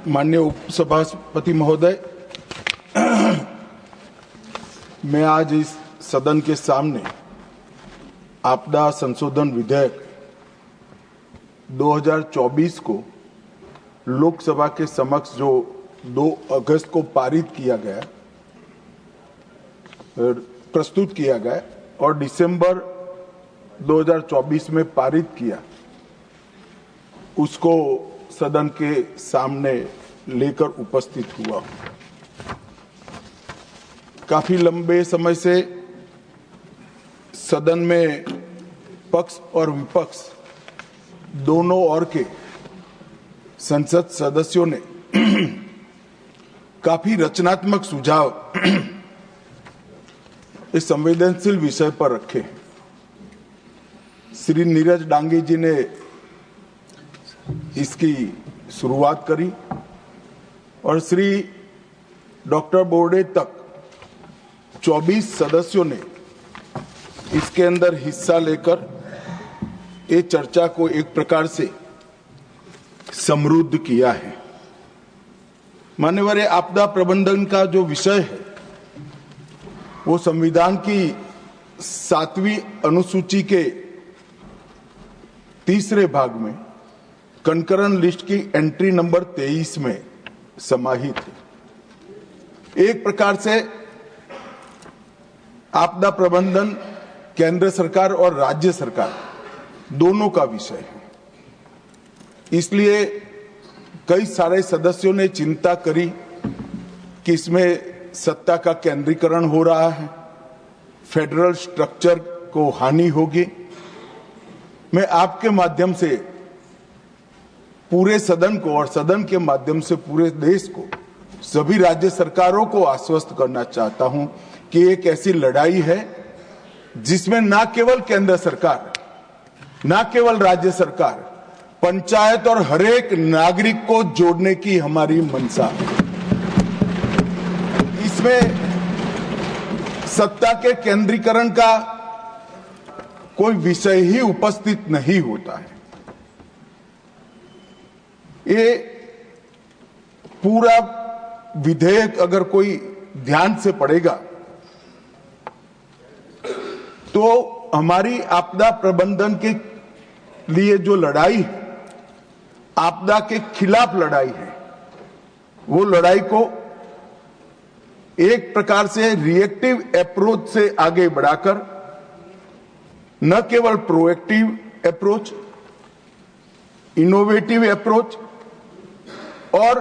माननीय उपसभापति महोदय, मैं आज इस सदन के सामने आपदा संशोधन विधेयक 2024 को लोकसभा के समक्ष जो 2 अगस्त को पारित किया गया, प्रस्तुत किया गया और दिसंबर 2024 में पारित किया, उसको सदन के सामने लेकर उपस्थित हुआ। काफी लंबे समय से सदन में पक्ष और विपक्ष दोनों ओर के संसद सदस्यों ने काफी रचनात्मक सुझाव इस संवेदनशील विषय पर रखे। श्री नीरज डांगी जी ने इसकी शुरुआत करी और श्री डॉक्टर बोर्डे तक 24 सदस्यों ने इसके अंदर हिस्सा लेकर ये चर्चा को एक प्रकार से समृद्ध किया है। मान्यवर, आपदा प्रबंधन का जो विषय है वो संविधान की 7वीं अनुसूची के 3रे भाग में कंकरन लिस्ट की एंट्री नंबर 23 में समाहित है। एक प्रकार से आपदा प्रबंधन केंद्र सरकार और राज्य सरकार दोनों का विषय है। इसलिए कई सारे सदस्यों ने चिंता करी कि इसमें सत्ता का केंद्रीकरण हो रहा है, फेडरल स्ट्रक्चर को हानि होगी। मैं आपके माध्यम से पूरे सदन को और सदन के माध्यम से पूरे देश को, सभी राज्य सरकारों को आश्वस्त करना चाहता हूं कि एक ऐसी लड़ाई है जिसमें ना केवल केंद्र सरकार, ना केवल राज्य सरकार, पंचायत और हरेक नागरिक को जोड़ने की हमारी मंशा है। इसमें सत्ता के केंद्रीकरण का कोई विषय ही उपस्थित नहीं होता है। ये पूरा विधेयक अगर कोई ध्यान से पढ़ेगा तो हमारी आपदा प्रबंधन के लिए जो लड़ाई है, आपदा के खिलाफ लड़ाई है, वो लड़ाई को एक प्रकार से रिएक्टिव अप्रोच से आगे बढ़ाकर न केवल प्रोएक्टिव अप्रोच, इनोवेटिव अप्रोच और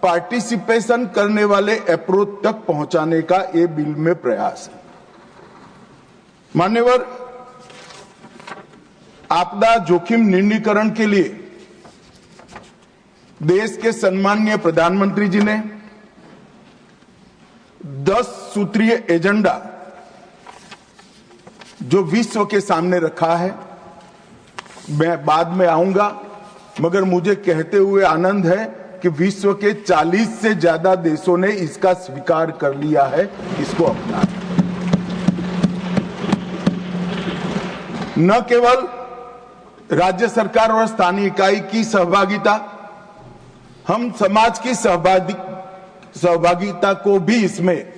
पार्टिसिपेशन करने वाले अप्रोच तक पहुंचाने का ये बिल में प्रयास है। मान्यवर, आपदा जोखिम निर्णीकरण के लिए देश के सम्माननीय प्रधानमंत्री जी ने 10 सूत्रीय एजेंडा जो विश्व के सामने रखा है, मैं बाद में आऊंगा, मगर मुझे कहते हुए आनंद है कि विश्व के 40 से ज्यादा देशों ने इसका स्वीकार कर लिया है, इसको अपना। न केवल राज्य सरकार और स्थानीय इकाई की सहभागिता, हम समाज की सहभागिता को भी इसमें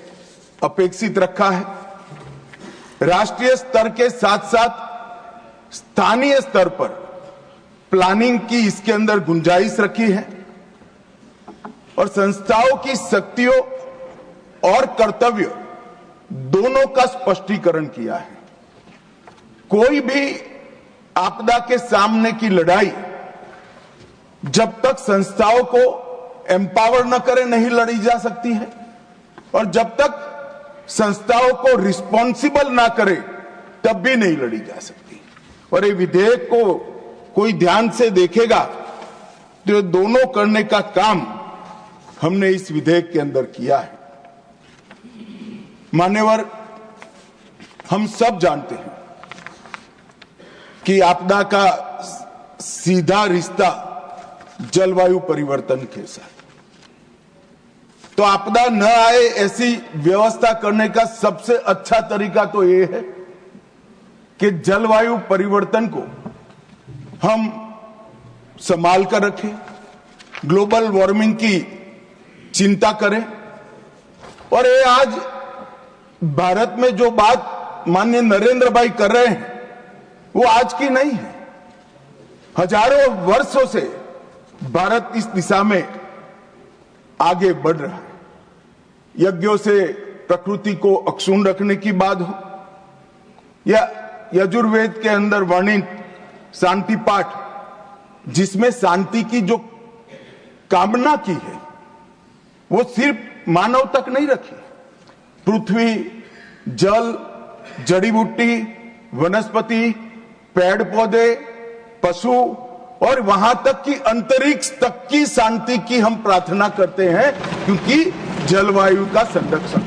अपेक्षित रखा है। राष्ट्रीय स्तर के साथ साथ स्थानीय स्तर पर प्लानिंग की इसके अंदर गुंजाइश रखी है और संस्थाओं की शक्तियों और कर्तव्य दोनों का स्पष्टीकरण किया है। कोई भी आपदा के सामने की लड़ाई जब तक संस्थाओं को एम्पावर न करे नहीं लड़ी जा सकती है और जब तक संस्थाओं को रिस्पॉन्सिबल ना करे तब भी नहीं लड़ी जा सकती। और ये विधेयक को कोई ध्यान से देखेगा तो ये दोनों करने का काम हमने इस विधेयक के अंदर किया है। मान्यवर, हम सब जानते हैं कि आपदा का सीधा रिश्ता जलवायु परिवर्तन के साथ, तो आपदा न आए ऐसी व्यवस्था करने का सबसे अच्छा तरीका तो ये है कि जलवायु परिवर्तन को हम संभाल कर रखें, ग्लोबल वार्मिंग की चिंता करें। और ये आज भारत में जो बात माननीय नरेंद्र भाई कर रहे हैं वो आज की नहीं है। हजारों वर्षों से भारत इस दिशा में आगे बढ़ रहा है। यज्ञों से प्रकृति को अक्षुण्ण रखने की बात हो या यजुर्वेद के अंदर वर्णित शांति पाठ, जिसमें शांति की जो कामना की है वो सिर्फ मानव तक नहीं रखी। पृथ्वी, जल, जड़ी बूटी, वनस्पति, पेड़ पौधे, पशु और वहां तक कि अंतरिक्ष तक की शांति की हम प्रार्थना करते हैं, क्योंकि जलवायु का संरक्षण।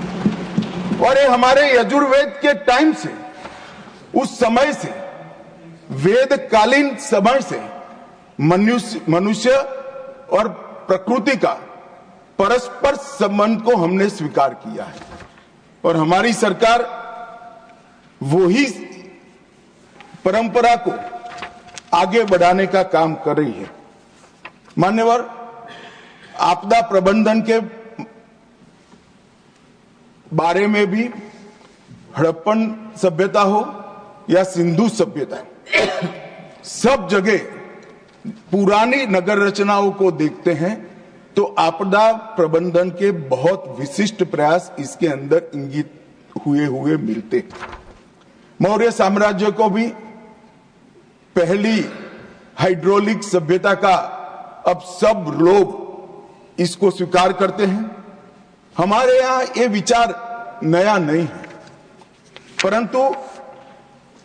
और ये हमारे यजुर्वेद के टाइम से, उस समय से, वेदकालीन समय से मनुष्य और प्रकृति का परस्पर संबंध को हमने स्वीकार किया है। और हमारी सरकार वही परंपरा को आगे बढ़ाने का काम कर रही है। मान्यवर, आपदा प्रबंधन के बारे में भी हड़प्पन सभ्यता हो या सिंधु सभ्यता, सब जगह पुरानी नगर रचनाओं को देखते हैं तो आपदा प्रबंधन के बहुत विशिष्ट प्रयास इसके अंदर इंगित हुए मिलते हैं। मौर्य साम्राज्य को भी पहली हाइड्रोलिक सभ्यता का अब सब लोग इसको स्वीकार करते हैं। हमारे यहां ये विचार नया नहीं है, परंतु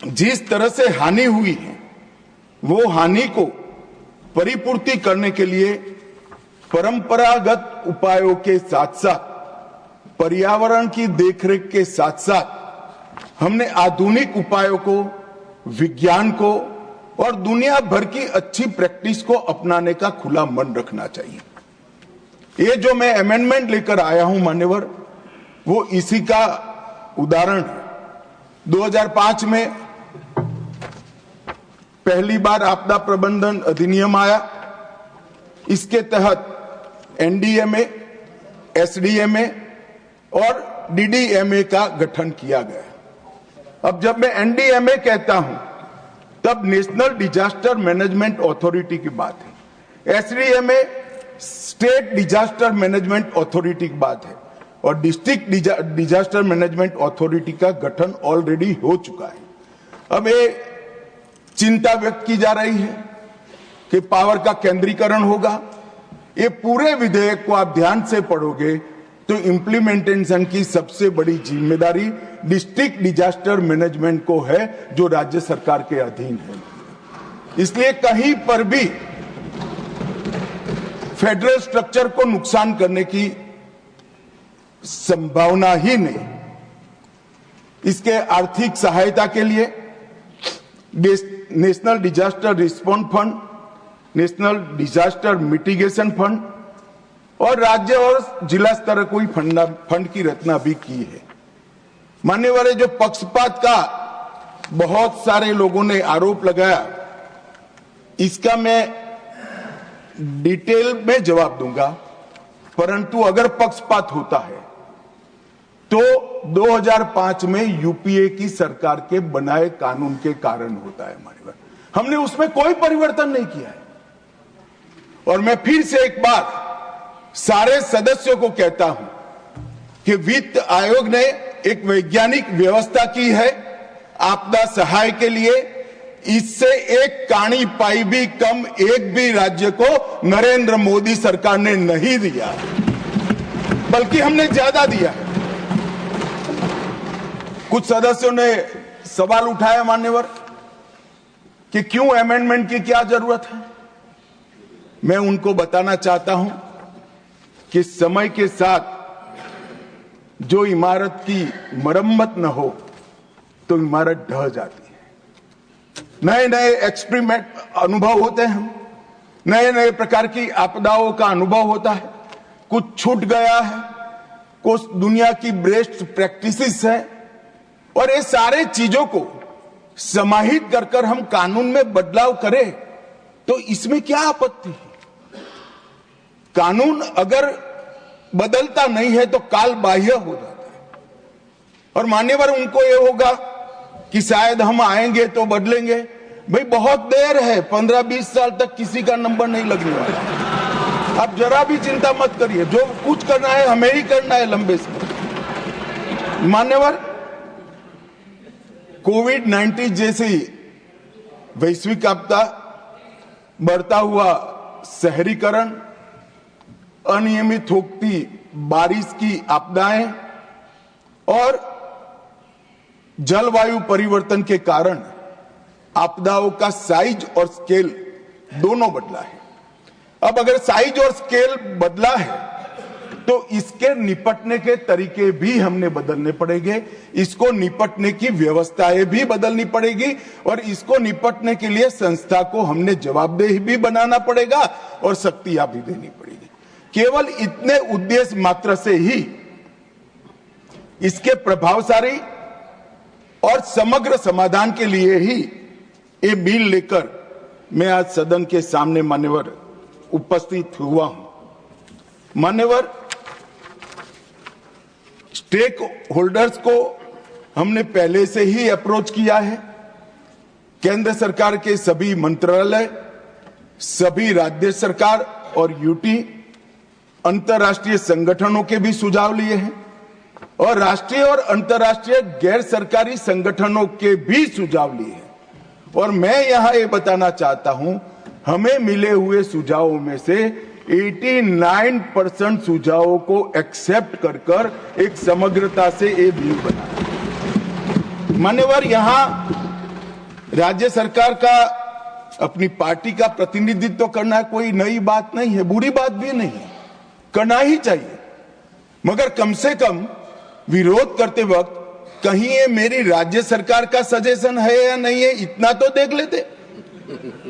जिस तरह से हानि हुई है वो हानि को परिपूर्ति करने के लिए परंपरागत उपायों के साथ साथ, पर्यावरण की देखरेख के साथ साथ हमने आधुनिक उपायों को, विज्ञान को और दुनिया भर की अच्छी प्रैक्टिस को अपनाने का खुला मन रखना चाहिए। ये जो मैं अमेंडमेंट लेकर आया हूं मान्यवर, वो इसी का उदाहरण है। 2005 में पहली बार आपदा प्रबंधन अधिनियम आया। इसके तहत एनडीएमए, एसडीएमए और डीडीएमए का गठन किया गया। अब जब मैं एनडीएमए कहता हूं तब नेशनल डिजास्टर मैनेजमेंट अथॉरिटी की बात है, SDMA state disaster management authority की बात है और डिस्ट्रिक्ट डिजास्टर मैनेजमेंट अथॉरिटी का गठन ऑलरेडी हो चुका है। अब ये चिंता व्यक्त की जा रही है कि पावर का केंद्रीकरण होगा। ये पूरे विधेयक को आप ध्यान से पढ़ोगे तो इम्प्लीमेंटेशन की सबसे बड़ी जिम्मेदारी डिस्ट्रिक्ट डिजास्टर मैनेजमेंट को है, जो राज्य सरकार के अधीन है। इसलिए कहीं पर भी फेडरल स्ट्रक्चर को नुकसान करने की संभावना ही नहीं। इसके आर्थिक सहायता के लिए national disaster response fund, national disaster mitigation fund और राज्य और जिला स्तर कोई फंड की रचना भी की है। मान्यवर, जो पक्षपात का बहुत सारे लोगों ने आरोप लगाया, इसका मैं डिटेल में जवाब दूंगा, परंतु अगर पक्षपात होता है तो 2005 में यूपीए की सरकार के बनाए कानून के कारण होता है। मान्यवर, हमने उसमें कोई परिवर्तन नहीं किया है। और मैं फिर से एक बार सारे सदस्यों को कहता हूं कि वित्त आयोग ने एक वैज्ञानिक व्यवस्था की है आपदा सहाय के लिए। इससे एक काणी पाई भी कम एक भी राज्य को नरेंद्र मोदी सरकार ने नहीं दिया, बल्कि हमने ज्यादा दिया है। कुछ सदस्यों ने सवाल उठाया मान्यवर कि क्यों अमेंडमेंट की क्या जरूरत है। मैं उनको बताना चाहता हूं कि समय के साथ जो इमारत की मरम्मत न हो तो इमारत ढह जाती है। नए नए एक्सपेरिमेंट अनुभव होते हैं, नए नए प्रकार की आपदाओं का अनुभव होता है। कुछ छूट गया है, कुछ दुनिया की बेस्ट प्रैक्टिसेस है, और ये सारे चीजों को समाहित कर हम कानून में बदलाव करें तो इसमें क्या आपत्ति है। कानून अगर बदलता नहीं है तो काल बाह्य हो जाता है। और मान्यवर उनको ये होगा कि शायद हम आएंगे तो बदलेंगे। भाई बहुत देर है, 15-20 साल तक किसी का नंबर नहीं लगने वाला। आप जरा भी चिंता मत करिए, जो कुछ करना है हमें ही करना है लंबे समय। मान्यवर, कोविड-19 जैसी वैश्विक आपदा, बढ़ता हुआ शहरीकरण, अनियमित होती बारिश की आपदाएं और जलवायु परिवर्तन के कारण आपदाओं का साइज और स्केल दोनों बदला है। अब अगर साइज और स्केल बदला है तो इसके निपटने के तरीके भी हमने बदलने पड़ेंगे, इसको निपटने की व्यवस्थाएं भी बदलनी पड़ेगी और इसको निपटने के लिए संस्था को हमने जवाबदेह भी बनाना पड़ेगा और शक्तियां भी देनी पड़ेगी। केवल इतने उद्देश्य मात्र से ही इसके प्रभावशाली और समग्र समाधान के लिए ही ये बिल लेकर मैं आज सदन के सामने मान्यवर उपस्थित हुआ हूं। मान्यवर, स्टेक होल्डर्स को हमने पहले से ही अप्रोच किया है। केंद्र सरकार के सभी मंत्रालय, सभी राज्य सरकार और यूटी, अंतर्राष्ट्रीय संगठनों के भी सुझाव लिए हैं और राष्ट्रीय और अंतर्राष्ट्रीय गैर सरकारी संगठनों के भी सुझाव लिए हैं। और मैं यहां ये बताना चाहता हूं, हमें मिले हुए सुझावों में से 89% सुझावों को एक्सेप्ट कर एक समग्रता से ये बिल बना। मान्यवर, यहां राज्य सरकार का अपनी पार्टी का प्रतिनिधित्व करना कोई नई बात नहीं है, बुरी बात भी नहीं है, करना ही चाहिए। मगर कम से कम विरोध करते वक्त कहीं ये मेरी राज्य सरकार का सजेशन है या नहीं है, इतना तो देख लेते।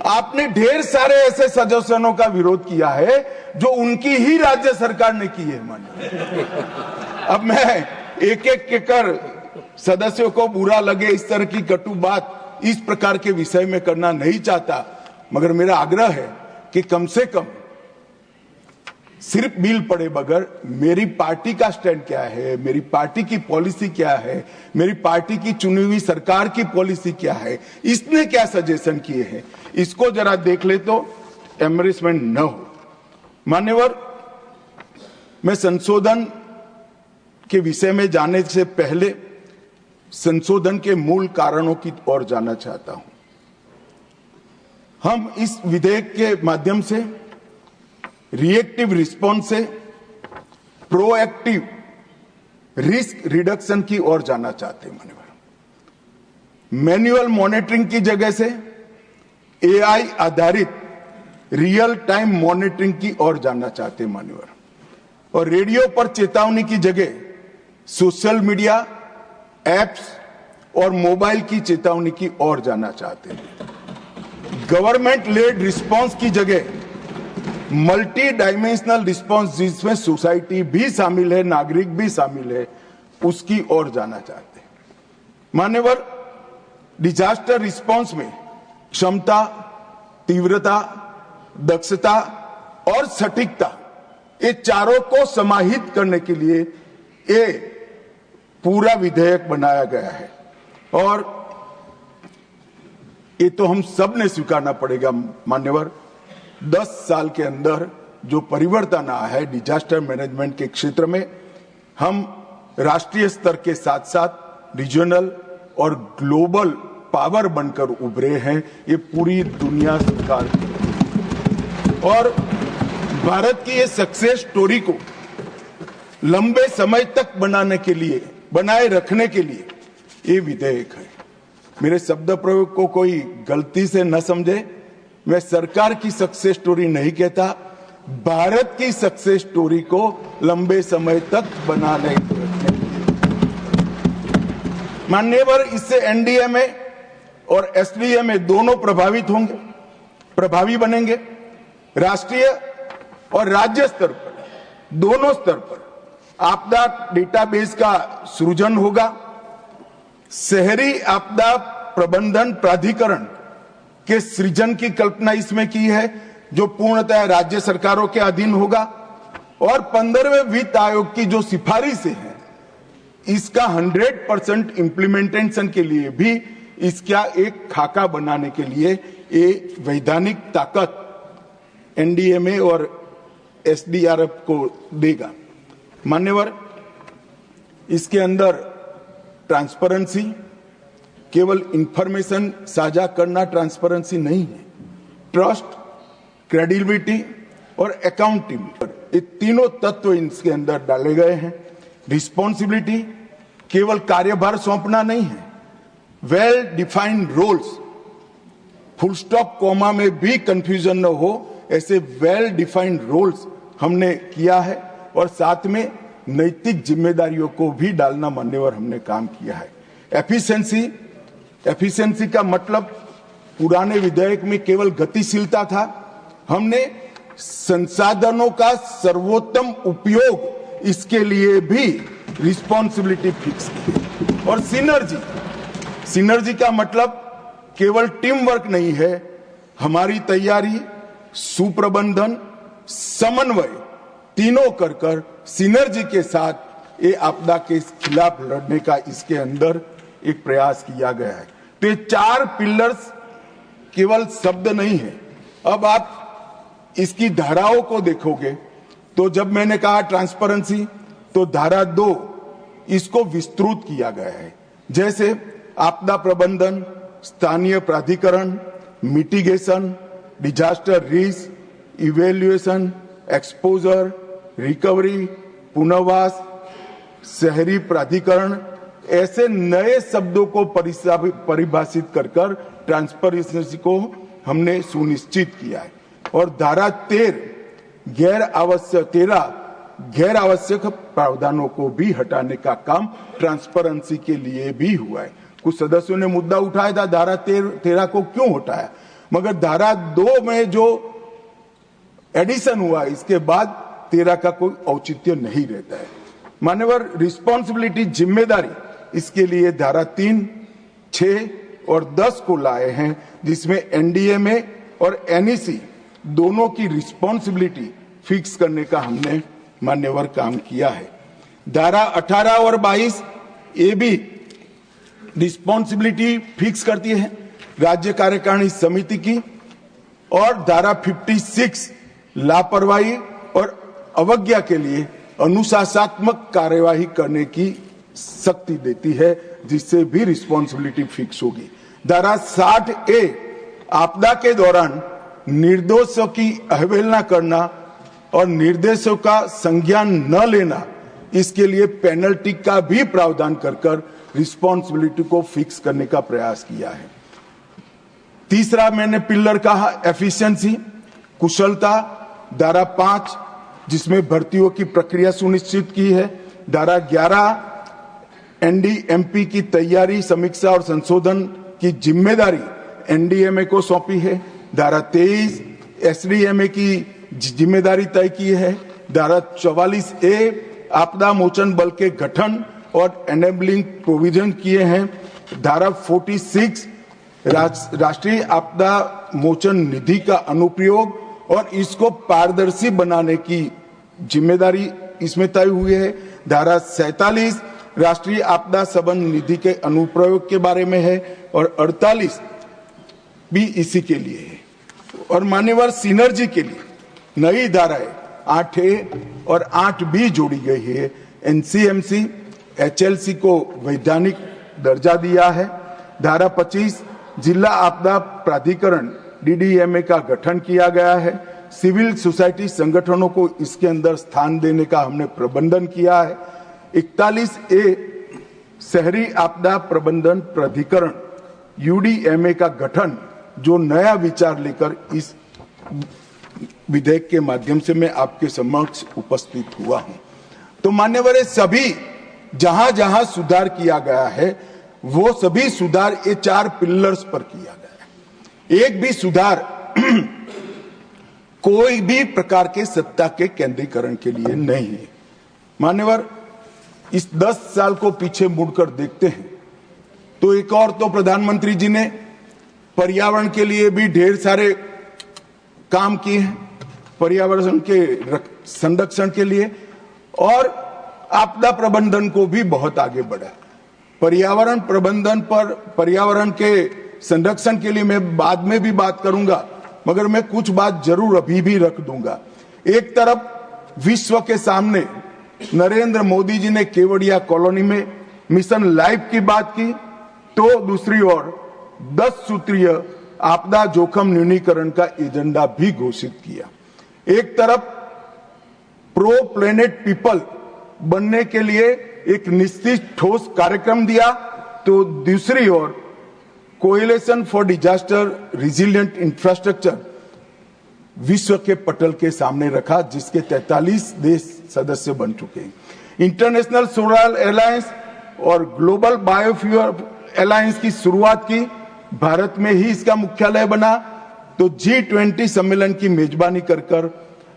आपने ढेर सारे ऐसे सजेशनों का विरोध किया है जो उनकी ही राज्य सरकार ने की है। मानिए, अब मैं एक एक कर सदस्यों को बुरा लगे इस तरह की कटु बात इस प्रकार के विषय में करना नहीं चाहता, मगर मेरा आग्रह है कि कम से कम सिर्फ बिल पढ़े बगैर मेरी पार्टी का स्टैंड क्या है, मेरी पार्टी की पॉलिसी क्या है, मेरी पार्टी की चुनी हुई सरकार की पॉलिसी क्या है, इसने क्या सजेशन किए हैं, इसको जरा देख ले तो एम्बेरसमेंट न हो। मान्यवर, मैं संशोधन के विषय में जाने से पहले संशोधन के मूल कारणों की ओर जाना चाहता हूं। हम इस विधेयक के माध्यम से रिएक्टिव रिस्पॉन्स से प्रोएक्टिव रिस्क रिडक्शन की ओर जाना चाहते हैं। मान्यवर, मैन्युअल मॉनिटरिंग की जगह से एआई आधारित रियल टाइम मॉनिटरिंग की ओर जाना चाहते हैं। मान्यवर, और रेडियो पर चेतावनी की जगह सोशल मीडिया एप्स और मोबाइल की चेतावनी की ओर जाना चाहते हैं। गवर्नमेंट लेड रिस्पॉन्स की जगह मल्टी डायमेंशनल रिस्पॉन्स, जिसमें सोसाइटी भी शामिल है, नागरिक भी शामिल है, उसकी ओर जाना चाहते हैं। मान्यवर, डिजास्टर रिस्पॉन्स में क्षमता, तीव्रता, दक्षता और सटीकता, ये चारों को समाहित करने के लिए ये पूरा विधेयक बनाया गया है। और ये तो हम सब ने स्वीकारना पड़ेगा। मान्यवर, 10 साल के अंदर जो परिवर्तन आया है डिजास्टर मैनेजमेंट के क्षेत्र में, हम राष्ट्रीय स्तर के साथ साथ रीजनल और ग्लोबल पावर बनकर उभरे हैं, ये पूरी दुनिया स्वीकार करती है। और भारत की ये सक्सेस स्टोरी को लंबे समय तक बनाए रखने के लिए ये विधेयक है। मेरे शब्द प्रयोग को कोई गलती से न समझे, मैं सरकार की सक्सेस स्टोरी नहीं कहता, भारत की सक्सेस स्टोरी को लंबे समय तक बनाने मान्यवर, इससे एनडीएमए और एसडीएमए दोनों प्रभावित होंगे, प्रभावी बनेंगे। राष्ट्रीय और राज्य स्तर पर, दोनों स्तर पर आपदा डेटाबेस का सृजन होगा। शहरी आपदा प्रबंधन प्राधिकरण के सृजन की कल्पना इसमें की है, जो पूर्णतः राज्य सरकारों के अधीन होगा। और 15वें वित्त आयोग की जो सिफारिशें हैं, इसका 100% इम्प्लीमेंटेशन के लिए भी इसका एक खाका बनाने के लिए ये वैधानिक ताकत एनडीएमए और एसडीआरएफ को देगा। मान्यवर, इसके अंदर ट्रांसपेरेंसी, केवल इंफॉर्मेशन साझा करना ट्रांसपेरेंसी नहीं है, ट्रस्ट, क्रेडिबिलिटी और अकाउंटेबिलिटी, ये तीनों तत्व इसके अंदर डाले गए हैं। रिस्पॉन्सिबिलिटी, केवल कार्यभार सौंपना नहीं है, well defined roles, full stop comma में भी कंफ्यूजन न हो, ऐसे वेल डिफाइंड रोल्स हमने किया है और साथ में नैतिक जिम्मेदारियों को भी डालना मान्यवर हमने काम किया है। एफिशिएंसी का मतलब पुराने विधेयक में केवल गतिशीलता था, हमने संसाधनों का सर्वोत्तम उपयोग इसके लिए भी रिस्पॉन्सिबिलिटी फिक्स की। और सिनर्जी का मतलब केवल टीम वर्क नहीं है, हमारी तैयारी, सुप्रबंधन, समन्वय तीनों कर सिनर्जी के साथ ये आपदा के खिलाफ लड़ने का इसके अंदर एक प्रयास किया गया है। तो ये 4 पिलर्स केवल शब्द नहीं है। अब आप इसकी धाराओं को देखोगे तो जब मैंने कहा ट्रांसपेरेंसी, तो धारा 2 इसको विस्तृत किया गया है, जैसे आपदा प्रबंधन, स्थानीय प्राधिकरण, mitigation, disaster risk, evaluation, exposure, recovery, पुनर्वास, शहरी प्राधिकरण, ऐसे नए शब्दों को परिभाषित कर ट्रांसपेरेंसी को हमने सुनिश्चित किया है। और धारा 13 गैर आवश्यक प्रावधानों को भी हटाने का काम ट्रांसपेरेंसी के लिए भी हुआ है। कुछ सदस्यों ने मुद्दा उठाया था धारा 13 को क्यों हटाया, मगर धारा 2 में जो एडिशन हुआ इसके बाद 13 का कोई औचित्य नहीं रहता है। मान्यवर, रिस्पॉन्सिबिलिटी, जिम्मेदारी, इसके लिए धारा 3, 6 और 10 को लाए हैं, जिसमें एनडीएमए और एनईसी दोनों की रिस्पॉन्सिबिलिटी फिक्स करने का हमने मान्यवर काम किया है। धारा 18 और 22 ये भी रिस्पॉन्सिबिलिटी फिक्स करती है राज्य कार्यकारिणी समिति की, और धारा 56 लापरवाही और अवज्ञा के लिए अनुशासनात्मक कार्यवाही करने की शक्ति देती है, जिससे भी रिस्पॉन्सिबिलिटी फिक्स होगी। धारा 60A आपदा के दौरान निर्दोषों की अवहेलना करना और निर्देशों का संज्ञान न लेना, इसके लिए पेनल्टी का भी प्रावधान कर रिस्पॉन्सिबिलिटी को फिक्स करने का प्रयास किया है। तीसरा मैंने पिलर कहा एफिशिएंसी, कुशलता, धारा 5 जिसमें भर्तियों की प्रक्रिया सुनिश्चित की है। धारा 11 एनडीएमपी की तैयारी, समीक्षा और संशोधन की जिम्मेदारी एनडीएमए को सौंपी है। धारा 23 एसडीएमए की जिम्मेदारी तय की है। धारा 44A आपदा मोचन बल के गठन और एनेबलिंग प्रोविजन किए हैं। धारा 46 राष्ट्रीय आपदा मोचन निधि का अनुप्रयोग और इसको पारदर्शी बनाने की जिम्मेदारी इसमें तय हुई है। धारा 47 राष्ट्रीय आपदा संबंध निधि के अनुप्रयोग के बारे में है और 48 भी इसी के लिए है। और मान्यवर, सिनर्जी के लिए नई धाराएं 8A और 8B जोड़ी गई है। एनसीएमसी, एचएलसी को वैधानिक दर्जा दिया है। धारा 25 जिला आपदा प्राधिकरण डीडीएमए का गठन किया गया है। सिविल सोसाइटी संगठनों को इसके अंदर स्थान देने का हमने प्रबंधन किया है। 41A शहरी आपदा प्रबंधन प्राधिकरण यूडीएमए का गठन, जो नया विचार लेकर इस विधेयक के माध्यम से मैं आपके समक्ष उपस्थित हुआ हूं। तो मान्यवर, सभी जहां जहां सुधार किया गया है वो सभी सुधार ये 4 पिलर्स पर किया गया है। एक भी सुधार कोई भी प्रकार के सत्ता के केंद्रीकरण के लिए नहीं है। मान्यवर, इस 10 साल को पीछे मुड़कर देखते हैं तो एक और तो प्रधानमंत्री जी ने पर्यावरण के लिए भी ढेर सारे काम किए हैं। पर्यावरण के संरक्षण के लिए और आपदा प्रबंधन को भी बहुत आगे बढ़ा। पर्यावरण प्रबंधन पर, पर्यावरण के संरक्षण के लिए मैं बाद में भी बात करूंगा, मगर मैं कुछ बात जरूर अभी भी रख दूंगा। एक तरफ विश्व के सामने नरेंद्र मोदी जी ने केवड़िया कॉलोनी में मिशन लाइफ की बात की, तो दूसरी ओर 10 सूत्रीय आपदा जोखिम न्यूनीकरण का एजेंडा भी घोषित किया। एक तरफ प्रो प्लेनेट पीपल बनने के लिए एक निश्चित ठोस कार्यक्रम दिया, तो दूसरी ओर coalition for disaster resilient infrastructure विश्व के पटल के सामने रखा, जिसके 43 देश सदस्य बन चुके हैं। इंटरनेशनल सोलर अलायंस और ग्लोबल बायोफ्यूल अलायंस की शुरुआत की, भारत में ही इसका मुख्यालय बना, तो G20 सम्मेलन की मेजबानी कर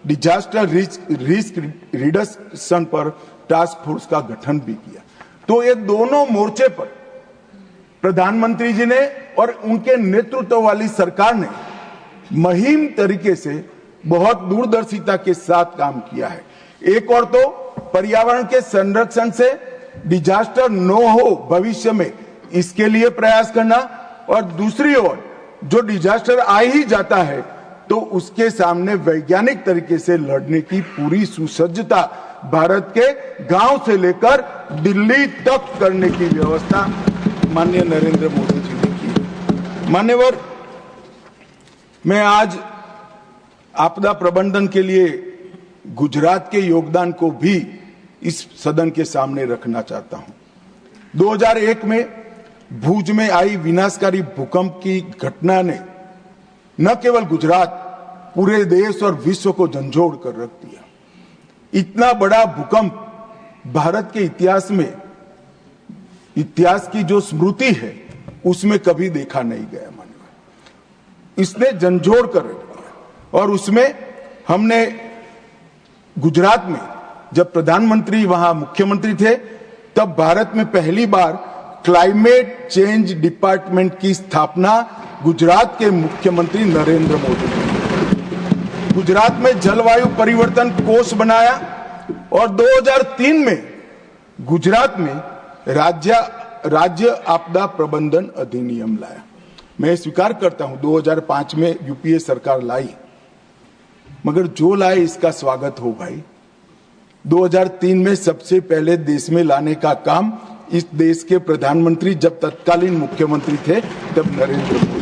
डिजास्टर रिस्क रिडक्शन पर टास्क फोर्स का गठन भी किया। तो ये दोनों मोर्चे पर प्रधानमंत्री जी ने और उनके नेतृत्व वाली सरकार ने मुहिम तरीके से बहुत दूरदर्शिता के साथ काम किया है। एक और तो पर्यावरण के संरक्षण से डिजास्टर न हो भविष्य में, इसके लिए प्रयास करना, और दूसरी ओर जो डिजास्टर आ ही जाता है तो उसके सामने वैज्ञानिक तरीके से लड़ने की पूरी सुसज्जता भारत के गांव से लेकर दिल्ली तक करने की व्यवस्था माननीय नरेंद्र मोदी जी ने की। मान्यवर, मैं आज आपदा प्रबंधन के लिए गुजरात के योगदान को भी इस सदन के सामने रखना चाहता हूं। 2001 में भुज में आई विनाशकारी भूकंप की घटना ने न केवल गुजरात, पूरे देश और विश्व को झंझोड़ कर रख दिया। इतना बड़ा भूकंप भारत के इतिहास में, इतिहास की जो स्मृति है उसमें कभी देखा नहीं गया। माननीय, इसने झंझोड़ कर रख दिया। और उसमें हमने गुजरात में जब प्रधानमंत्री वहां मुख्यमंत्री थे, तब भारत में पहली बार क्लाइमेट चेंज डिपार्टमेंट की स्थापना गुजरात के मुख्यमंत्री नरेंद्र मोदी ने। गुजरात में जलवायु परिवर्तन कोष बनाया और 2003 में गुजरात में राज्य आपदा प्रबंधन अधिनियम लाया। मैं स्वीकार करता हूं 2005 में यूपीए सरकार लाई, मगर जो लाए इसका स्वागत हो भाई। 2003 में सबसे पहले देश में लाने का काम इस देश के प्रधानमंत्री, जब तत्कालीन मुख्यमंत्री थे, तब नरेंद्र मोदी।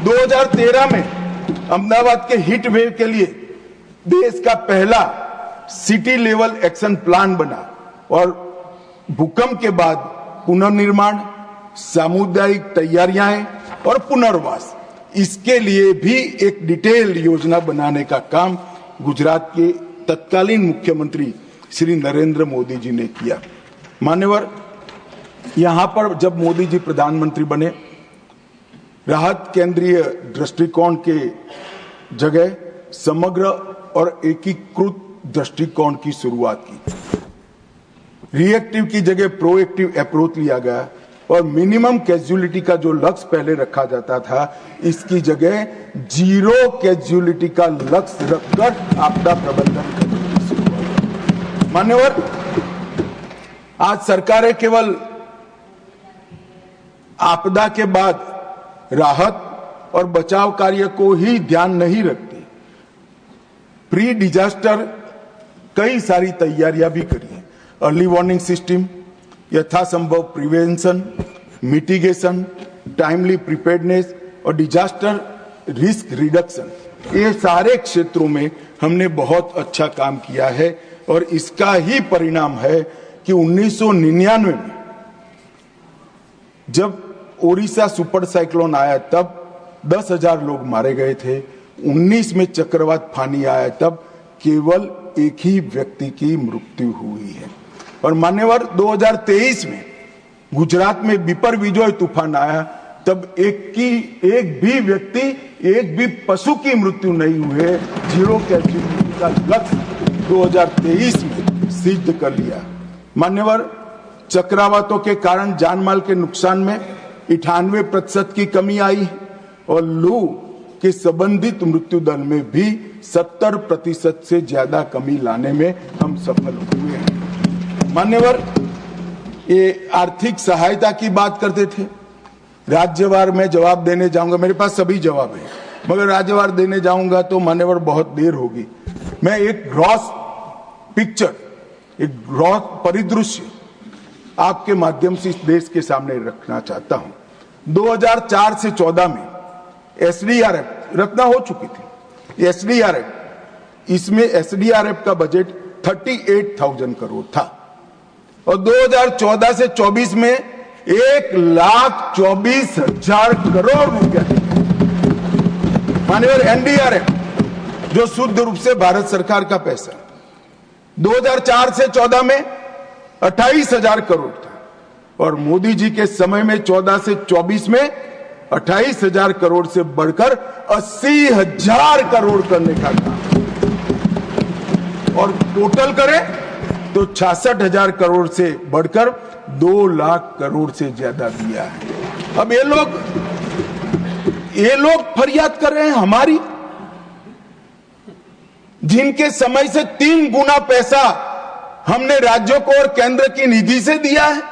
2013 में अहमदाबाद के हीट वेव के लिए देश का पहला सिटी लेवल एक्शन प्लान बना और भूकंप के बाद पुनर्निर्माण, सामुदायिक तैयारियां और पुनर्वास, इसके लिए भी एक डिटेल योजना बनाने का काम गुजरात के तत्कालीन मुख्यमंत्री श्री नरेंद्र मोदी जी ने किया। मान्यवर, यहां पर जब मोदी जी प्रधानमंत्री बने, राहत केंद्रीय दृष्टिकोण के जगह समग्र और एकीकृत दृष्टिकोण की शुरुआत की। रिएक्टिव की जगह प्रोएक्टिव अप्रोच लिया गया और मिनिमम कैजुअलिटी का जो लक्ष्य पहले रखा जाता था, इसकी जगह जीरो कैजुअलिटी का लक्ष्य रखकर आपदा प्रबंधन करने की शुरुआत। मान्यवर, आज सरकारें केवल आपदा के बाद राहत और बचाव कार्य को ही ध्यान नहीं रखती, प्री डिजास्टर कई सारी तैयारियां भी करी हैं। अर्ली वार्निंग सिस्टम, यथासंभव प्रिवेंशन, मिटिगेशन, टाइमली प्रिपेयर्डनेस और डिजास्टर रिस्क रिडक्शन, ये सारे क्षेत्रों में हमने बहुत अच्छा काम किया है। और इसका ही परिणाम है कि 1999 में जब ओडिशा सुपर साइक्लोन आया, तब 10,000 लोग मारे गए थे। 19 में चक्रवात फानी आया, तब केवल एक ही व्यक्ति की मृत्यु हुई है। और मान्यवर, 2023 में गुजरात में बिपरबिजोय तूफान आया, तब एक भी व्यक्ति, एक भी पशु की मृत्यु नहीं हुई। जीरो कैजुअलिटी का लक्ष्य 2023 में सिद्ध कर लिया। मान्यवर, चक्रवातों के कारण जानमाल के नुकसान में 98% की कमी आई और लू कि संबंधित मृत्यु दर में भी 70% से ज्यादा कमी लाने में हम सफल हुए हैं। मान्यवर, ये आर्थिक सहायता की बात करते थे। राज्यवार में जवाब देने जाऊंगा, मेरे पास सभी जवाब है, मगर राज्यवार देने जाऊंगा तो मान्यवर बहुत देर होगी। मैं एक ग्रॉस पिक्चर, एक ग्रॉस परिदृश्य आपके माध्यम से इस देश के सामने रखना चाहता हूं। 2004 से 14 में एसडीआरएफ रचना हो चुकी थी। एसडीआरएफ, इसमें एसडीआरएफ का बजट 38,000 करोड़ था और 2014 से 24 में 1,24,000 करोड़ रुपया। माननीय एनडीआरएफ जो शुद्ध रूप से भारत सरकार का पैसा, 2004 से 14 में 28,000 करोड़ था और मोदी जी के समय में 14 से 24 में 28,000 करोड़ से बढ़कर 80,000 करोड़ करने का काम, और टोटल करें तो 66,000 करोड़ से बढ़कर 2 लाख करोड़ से ज्यादा दिया है। अब ये लोग फरियाद कर रहे हैं हमारी, जिनके समय से 3 गुना पैसा हमने राज्यों को और केंद्र की निधि से दिया है।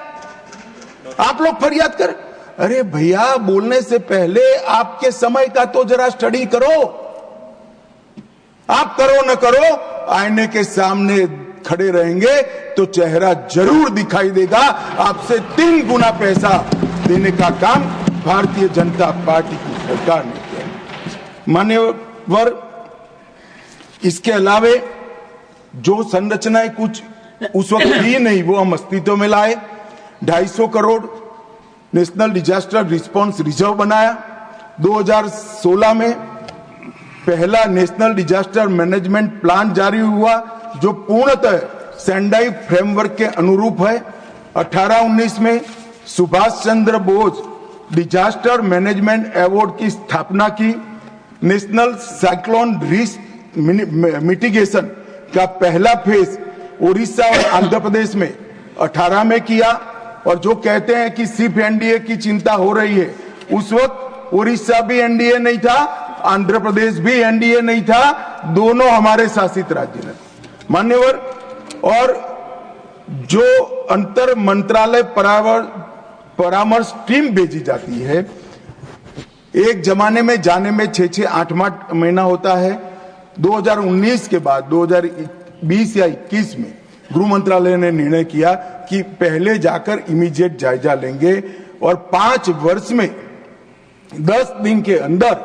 आप लोग फरियाद करें। अरे भैया, बोलने से पहले आपके समय का तो जरा स्टडी करो। आप करो न करो, आईने के सामने खड़े रहेंगे तो चेहरा जरूर दिखाई देगा। आपसे 3 गुना पैसा देने का काम भारतीय जनता पार्टी की सरकार ने किया। मान्यवर, इसके अलावे जो संरचनाएं कुछ उस वक्त थी नहीं, वो हम अस्तित्व में लाए। 250 crore national disaster response reserve बनाया। 2016 में पहला नेशनल डिजास्टर मैनेजमेंट प्लान जारी हुआ, जो पूर्णतः सेंडाई फ्रेमवर्क के अनुरूप है। 18-19 में Subhash Chandra Bose disaster management award की स्थापना की। नेशनल साइक्लोन रिस्क मिटिगेशन का पहला फेज उड़ीसा और आंध्र प्रदेश में 18 में किया। और जो कहते हैं कि सिर्फ एनडीए की चिंता हो रही है, उस वक्त उड़ीसा भी एनडीए नहीं था, आंध्र प्रदेश भी एनडीए नहीं था, दोनों हमारे शासित राज्य ने। मान्यवर, और जो अंतर मंत्रालय परामर्श टीम भेजी जाती है, एक जमाने में जाने में 6-8 महीना होता है। 2019 के बाद 2020 या 21 में गृह मंत्रालय ने निर्णय किया कि पहले जाकर इमीडिएट जायजा लेंगे और 5 वर्ष में 10 दिन के अंदर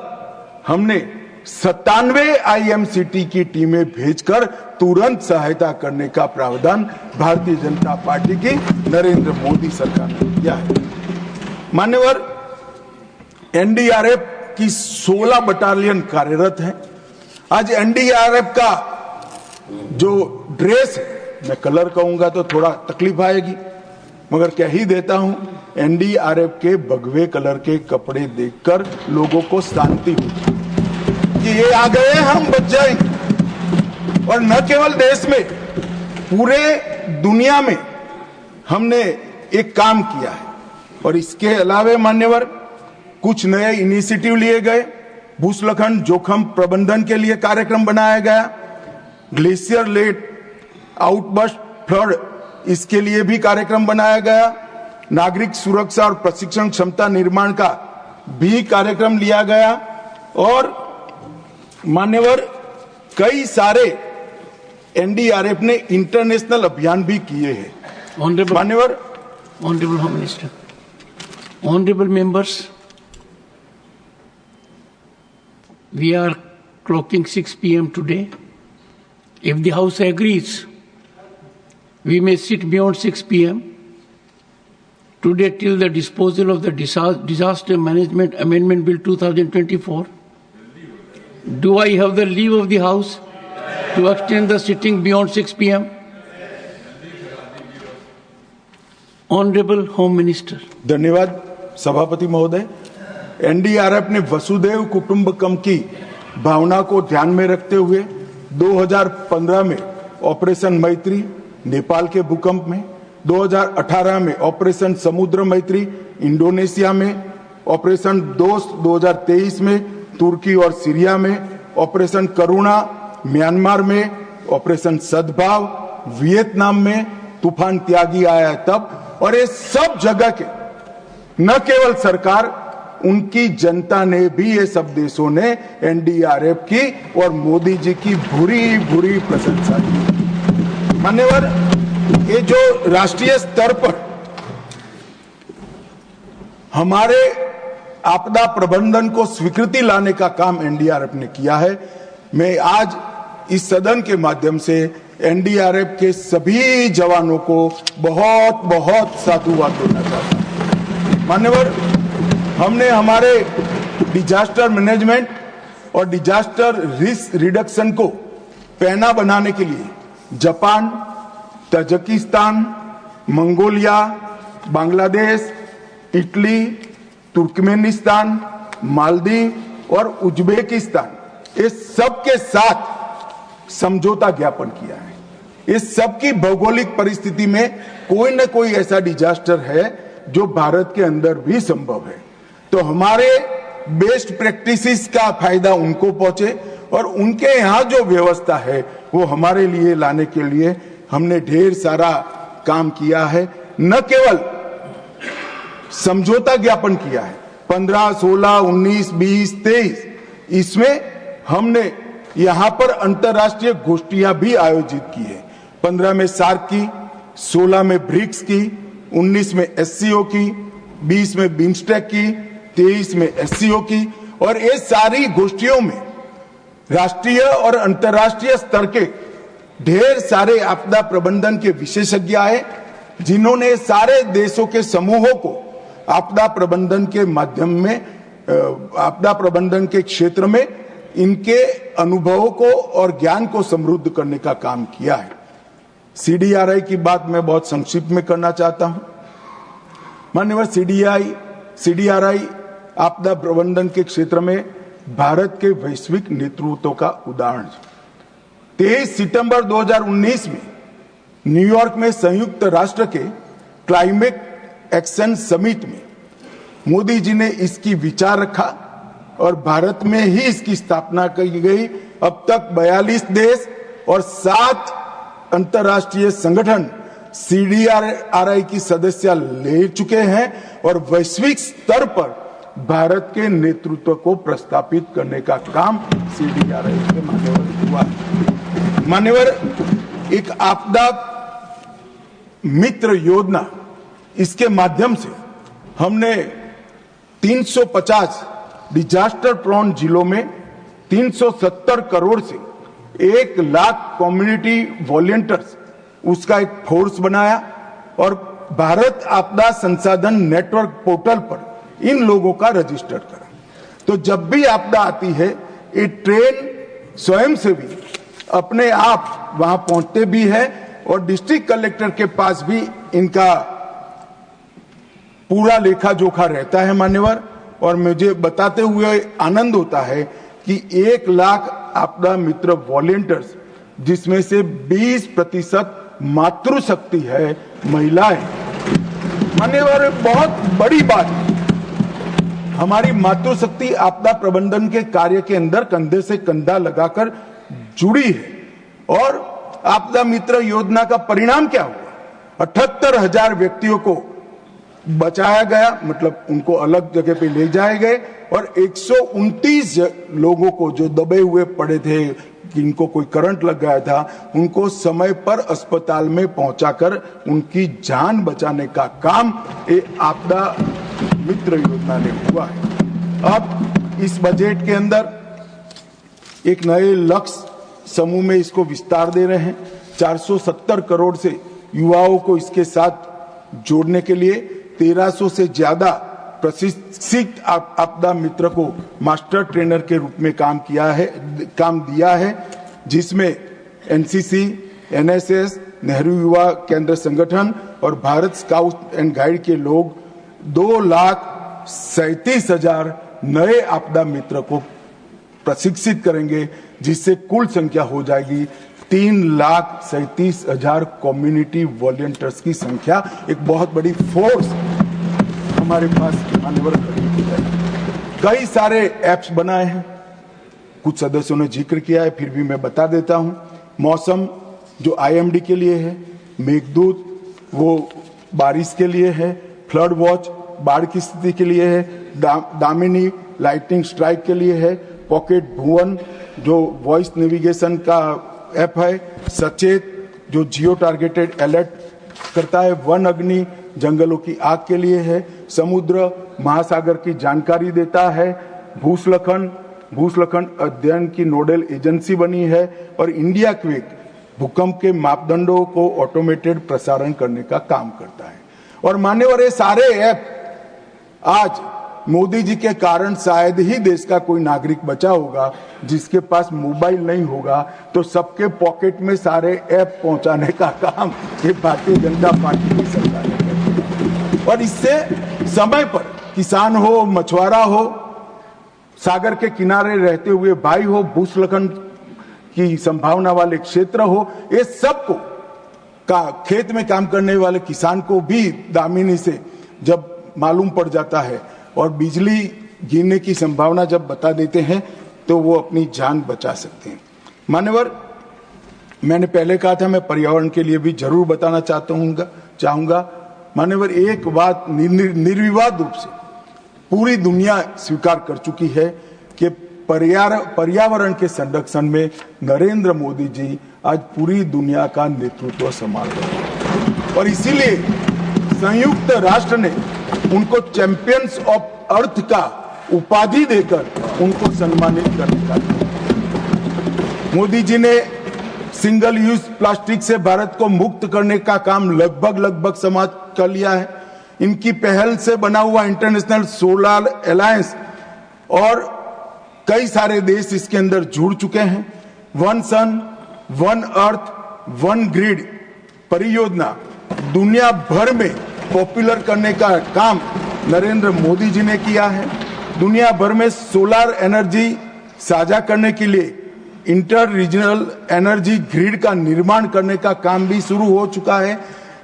हमने 97 आईएमसीटी की टीमें भेजकर तुरंत सहायता करने का प्रावधान भारतीय जनता पार्टी की नरेंद्र मोदी सरकार ने किया है। मान्यवर, एनडीआरएफ की 16 बटालियन कार्यरत है। आज एनडीआरएफ का जो ड्रेस है, मैं कलर कहूंगा तो थोड़ा तकलीफ आएगी, मगर कह ही देता हूं, एनडीआरएफ के भगवे कलर के कपड़े देखकर लोगों को शांति होती कि ये आ गए, हम बच जाएंगे। और न केवल देश में, पूरे दुनिया में हमने एक काम किया है। और इसके अलावा मान्यवर, कुछ नए इनिशिएटिव लिए गए। भूस्खलन जोखिम प्रबंधन के लिए कार्यक्रम बनाया गया। ग्लेशियर लेड आउटबर्स्ट फ्लड, इसके लिए भी कार्यक्रम बनाया गया। नागरिक सुरक्षा और प्रशिक्षण क्षमता निर्माण का भी कार्यक्रम लिया गया। और मान्यवर, कई सारे एनडीआरएफ ने इंटरनेशनल अभियान भी किए हैं। मान्यवर, Honorable Home Minister, honorable members, we are clocking 6 p.m. today. If the House agrees, we may sit beyond 6 p.m. today till the disposal of the Disaster Management Amendment Bill 2024. Do I have the leave of the House to extend the sitting beyond 6 p.m.? Honorable Home Minister. धन्यवाद सभापति महोदय। NDRF ने वसुधैव कुटुंबकम की भावना को ध्यान में रखते हुए 2015 में ऑपरेशन मैत्री नेपाल के भूकंप में, 2018 में ऑपरेशन समुद्र मैत्री इंडोनेशिया में, ऑपरेशन दोस्त 2023 में, तुर्की और सीरिया में, ऑपरेशन करुणा म्यांमार में, ऑपरेशन सद्भाव वियतनाम में, तूफान त्यागी आया तब, और ये सब जगह के न केवल सरकार, उनकी जनता ने भी, ये सब देशों ने एनडीआरएफ की और मोदी जी की बुरी बुरी प्रशंसा की। मान्यवर, ये जो राष्ट्रीय स्तर पर हमारे आपदा प्रबंधन को स्वीकृति लाने का काम एनडीआरएफ ने किया है, मैं आज इस सदन के माध्यम से एनडीआरएफ के सभी जवानों को बहुत बहुत साधुवाद देना चाहता हूं। मान्यवर, हमने हमारे डिजास्टर मैनेजमेंट और डिजास्टर रिस्क रिडक्शन को पैना बनाने के लिए Japan, Tajikistan, Mongolia, Bangladesh, Italy, Turkmenistan, Maldives और उज्बेकिस्तान, ये सब के साथ समझौता ज्ञापन किया है। इस सब की भौगोलिक परिस्थिति में कोई न कोई ऐसा डिजास्टर है जो भारत के अंदर भी संभव है, तो हमारे बेस्ट प्रैक्टिसेस का फायदा उनको पहुंचे और उनके यहाँ जो व्यवस्था है वो हमारे लिए लाने के लिए हमने ढेर सारा काम किया है। न केवल समझौता ज्ञापन किया है, 15, 16, 19, 20, 23, इसमें हमने यहां पर अंतर्राष्ट्रीय गोष्ठियां भी आयोजित की है। 15 में सार्क की, 16 में ब्रिक्स की, 19 में एससीओ की, 20 में बिम्स्टेक की, 23 में एससीओ की, और ये सारी गोष्ठियों में राष्ट्रीय और अंतर्राष्ट्रीय स्तर के ढेर सारे आपदा प्रबंधन के विशेषज्ञ आए, जिन्होंने सारे देशों के समूहों को आपदा प्रबंधन के माध्यम में, आपदा प्रबंधन के क्षेत्र में इनके अनुभवों को और ज्ञान को समृद्ध करने का काम किया है। सीडीआरआई की बात मैं बहुत संक्षिप्त में करना चाहता हूं। माननीय सीडीआरआई आपदा प्रबंधन के क्षेत्र में भारत के वैश्विक नेतृत्व का उदाहरण है। 23 सितंबर 2019 में न्यूयॉर्क में संयुक्त राष्ट्र के क्लाइमेट एक्शन समिट में मोदी जी ने इसकी विचार रखा और भारत में ही इसकी स्थापना की गई। अब तक 42 देश और 7 अंतर्राष्ट्रीय संगठन सीडीआरआई की सदस्य ले चुके हैं और वैश्विक स्तर पर भारत के नेतृत्व को प्रस्तापित करने का काम सीडीआरआई के मान्यवर हुआ। मान्यवर, एक आपदा मित्र योजना, इसके माध्यम से हमने 350 डिजास्टर प्रोन जिलों में 370 करोड़ से 1 लाख कम्युनिटी वॉलंटियर्स, उसका एक फोर्स बनाया और भारत आपदा संसाधन नेटवर्क पोर्टल पर इन लोगों का रजिस्टर करा। तो जब भी आपदा आती है, ये ट्रेन स्वयं से भी अपने आप वहां पहुंचते भी है और डिस्ट्रिक्ट कलेक्टर के पास भी इनका पूरा लेखा जोखा रहता है मान्यवर। और मुझे बताते हुए आनंद होता है कि 1 लाख आपदा मित्र वॉलंटियर्स, जिसमें से 20% मातृशक्ति है, महिलाएं। मान्यवर, बहुत बड़ी बात है, हमारी मातृशक्ति आपदा प्रबंधन के कार्य के अंदर कंधे से कंधा लगाकर जुड़ी है। और आपदा मित्र योजना का परिणाम क्या हुआ? 78,000 व्यक्तियों को बचाया गया, मतलब उनको अलग जगह पे ले जाए गए, और 129 लोगों को जो दबे हुए पड़े थे, जिनको कोई करंट लग गया था, उनको समय पर अस्पताल में पहुंचाकर उनकी जान बचाने का काम ये आपदा मित्र योजना ने हुआ है। अब इस बजट के अंदर एक नए लक्ष्य समूह में इसको विस्तार दे रहे हैं। 470 करोड़ से युवाओं को इसके साथ जोड़ने के लिए 1300 से ज्यादा प्रशिक्षित आपदा मित्र को मास्टर ट्रेनर के रूप में काम दिया है, जिसमें एनसीसी, एनएसएस, नेहरू युवा केंद्र संगठन और भारत स्काउट एंड गाइड के लोग 2,37,000 नए आपदा मित्र को प्रशिक्षित करेंगे, जिससे कुल संख्या हो जाएगी 3,37,000 कम्युनिटी वॉलंटियर्स की संख्या। एक बहुत बड़ी फोर्स हमारे पास मान्यवर खड़ी हो जाएगी। कई सारे ऐप्स बनाए हैं, कुछ सदस्यों ने जिक्र किया है, फिर भी मैं बता देता हूं। मौसम जो IMD के लिए है, मेघदूत वो बारिश के लिए है, फ्लड वॉच बाढ़ की स्थिति के लिए है, दामिनी लाइटनिंग स्ट्राइक के लिए है, पॉकेट भुवन जो वॉइस नेविगेशन का ऐप है, सचेत जो जियो टारगेटेड अलर्ट करता है, वन अग्नि जंगलों की आग के लिए है, समुद्र महासागर की जानकारी देता है, भूस्खलन अध्ययन की नोडल एजेंसी बनी है, और इंडिया क्वेक भूकंप के मापदंडों को ऑटोमेटेड प्रसारण करने का काम करता है। और मान्यवर ये सारे ऐप आज मोदी जी के कारण शायद ही देश का कोई नागरिक बचा होगा जिसके पास मोबाइल नहीं होगा, तो सबके पॉकेट में सारे ऐप पहुंचाने का काम ये भारतीय जनता पार्टी की सरकार ने किया। और इससे समय पर किसान हो, मछुआरा हो, सागर के किनारे रहते हुए भाई हो, भूस्खलन की संभावना वाले क्षेत्र हो, ये सबको का खेत में काम करने वाले किसान को भी दामिनी से जब मालूम पड़ जाता है और बिजली गिरने की संभावना जब बता देते हैं तो वो अपनी जान बचा सकते हैं। मान्यवर, मैंने पहले कहा था मैं पर्यावरण के लिए भी जरूर बताना चाहूंगा। मान्यवर, एक बात निर्विवाद रूप से पूरी दुनिया स्वीकार कर चुकी है कि पर्यावरण के संरक्षण में नरेंद्र मोदी जी आज पूरी दुनिया का नेतृत्व संभाल रहे हैं, और इसीलिए संयुक्त राष्ट्र ने उनको चैंपियंस ऑफ अर्थ का उपाधि देकर उनको सम्मानित करने का। मोदी जी ने सिंगल यूज प्लास्टिक से भारत को मुक्त करने का काम लगभग समाप्त कर लिया है। इनकी पहल से बना हुआ इंटरनेशनल सोलर अलायंस और कई सारे देश इसके अंदर जुड़ चुके हैं। One sun one earth one grid परियोजना दुनिया भर में पॉपुलर करने का काम नरेंद्र मोदी जी ने किया है। दुनिया भर में सोलर एनर्जी साझा करने के लिए इंटर रीजनल एनर्जी ग्रिड का निर्माण करने का काम भी शुरू हो चुका है।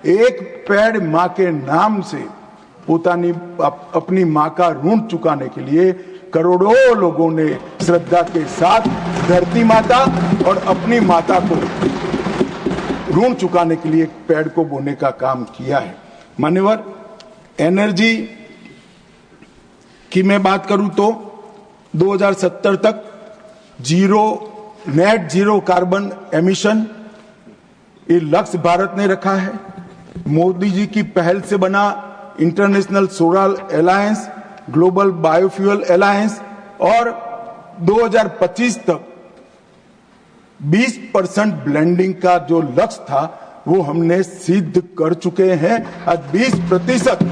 एक पेड़ मां के नाम से अपनी मां का ऋण चुकाने के लिए करोड़ों लोगों ने श्रद्धा के साथ धरती माता और अपनी माता को ऋण चुकाने के लिए एक पेड़ को बोने का काम किया है। मान्यवर, एनर्जी की मैं बात करूं तो 2070 तक नेट जीरो कार्बन एमिशन ये लक्ष्य भारत ने रखा है। मोदी जी की पहल से बना international solar alliance, global biofuel alliance और 2025 तक 20% ब्लेंडिंग का जो लक्ष्य था वो हमने सिद्ध कर चुके हैं। आज 20%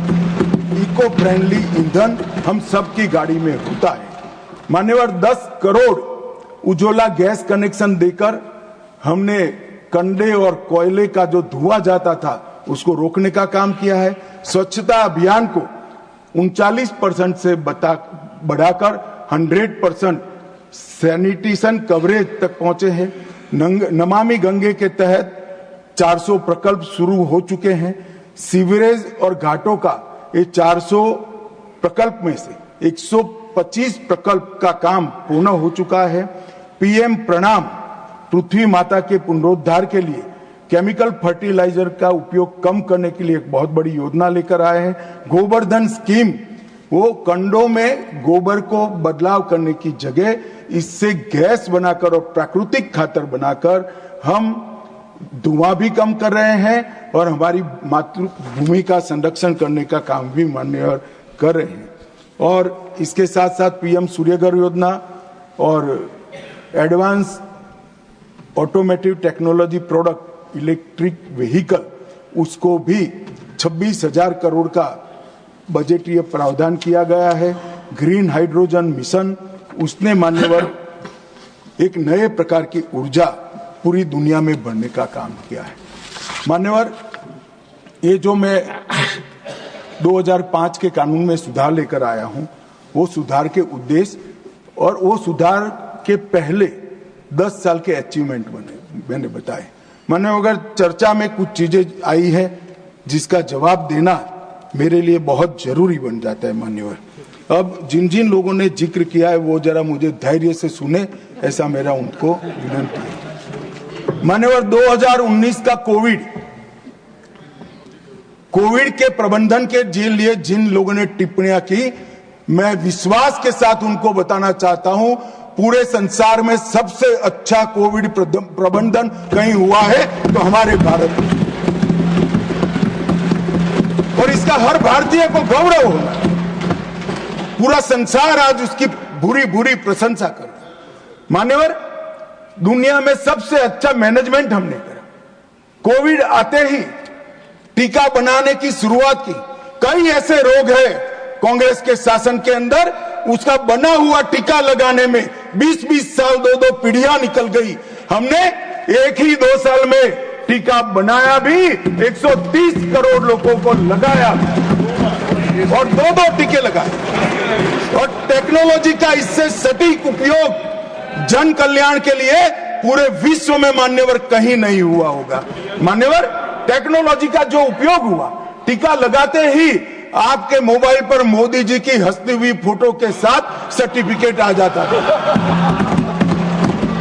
इको फ्रेंडली ईंधन हम सबकी गाड़ी में होता है। मान्यवर, 10 करोड़ उज्ज्वला गैस कनेक्शन देकर हमने कंडे और कोयले का जो धुआं जाता था उसको रोकने का काम किया है। स्वच्छता अभियान को 39% से बढ़ाकर 100% सैनिटेशन कवरेज तक पहुंचे हैं। नमामि गंगे के तहत 400 प्रकल्प शुरू हो चुके हैं। सीवरेज और घाटों का ये 400 प्रकल्प में से 125 प्रकल्प का काम पूर्ण हो चुका है। पीएम प्रणाम पृथ्वी माता के पुनरुद्धार के लिए केमिकल फर्टिलाइजर का उपयोग कम करने के लिए एक बहुत बड़ी योजना लेकर आए हैं। गोवर्धन स्कीम, वो कंडों में गोबर को बदलाव करने की जगह इससे गैस बनाकर और प्राकृतिक खातर बनाकर हम धुआं भी कम कर रहे हैं और हमारी मातृभूमि का संरक्षण करने का काम भी मान्य कर रहे हैं। और इसके साथ साथ पीएम सूर्यघर योजना और advance automotive technology product electric vehicle, उसको भी 26,000 करोड़ का बजटीय प्रावधान किया गया है। ग्रीन हाइड्रोजन मिशन, उसने मान्यवर एक नए प्रकार की ऊर्जा पूरी दुनिया में बढ़ने का काम किया है। मान्यवर, ये जो मैं 2005 के कानून में सुधार लेकर आया हूं, वो सुधार के उद्देश्य और वो सुधार के पहले 10 साल के अचीवमेंट मैंने बताए। मैंने अगर चर्चा में कुछ चीजें आई है जिसका जवाब देना मेरे लिए बहुत जरूरी बन जाता है। मान्यवर, अब जिन जिन लोगों ने जिक्र किया है वो जरा मुझे धैर्य से सुने, ऐसा मेरा उनको विनती है। मान्यवर, 2019 का कोविड के प्रबंधन के लिए जिन लोगों ने टिप्पणियां की, मैं विश्वास के साथ उनको बताना चाहता हूं, पूरे संसार में सबसे अच्छा कोविड प्रबंधन कहीं हुआ है तो हमारे भारत में, और इसका हर भारतीय को गौरव होगा। पूरा संसार आज उसकी बुरी बुरी प्रशंसा कर रहा है। मान्यवर, दुनिया में सबसे अच्छा मैनेजमेंट हमने करा। कोविड आते ही टीका बनाने की शुरुआत की। कई ऐसे रोग हैं कांग्रेस के शासन के अंदर, उसका बना हुआ टीका लगाने में 20-20 साल, 2-2 पीढ़ियां निकल गई। हमने एक ही 2 साल में टीका बनाया भी, 130 करोड़ लोगों को लगाया और 2-2 टीके लगाए। और टेक्नोलॉजी का इससे सटीक उपयोग जन कल्याण के लिए पूरे विश्व में मान्यवर कहीं नहीं हुआ होगा। मान्यवर, टेक्नोलॉजी का जो उपयोग हुआ, टीका लगाते ही आपके मोबाइल पर मोदी जी की हंसती हुई फोटो के साथ सर्टिफिकेट आ जाता था।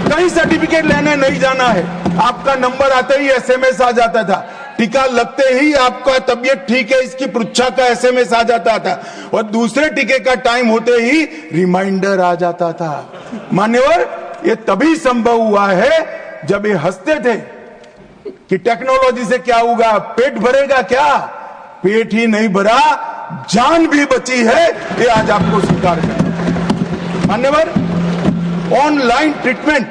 कहीं सर्टिफिकेट लेने नहीं जाना है, आपका नंबर आते ही एसएमएस आ जाता था। टीका लगते ही आपका तबीयत ठीक है इसकी पृच्छा का एसएमएस आ जाता था, और दूसरे टीके का टाइम होते ही रिमाइंडर आ जाता था। मान्यवर, ये तभी संभव हुआ है जब ये हंसते थे कि टेक्नोलॉजी से क्या होगा, पेट भरेगा क्या? पेट ही नहीं भरा, जान भी बची है, ये आज आपको स्वीकार करना। मान्यवर, ऑनलाइन ट्रीटमेंट,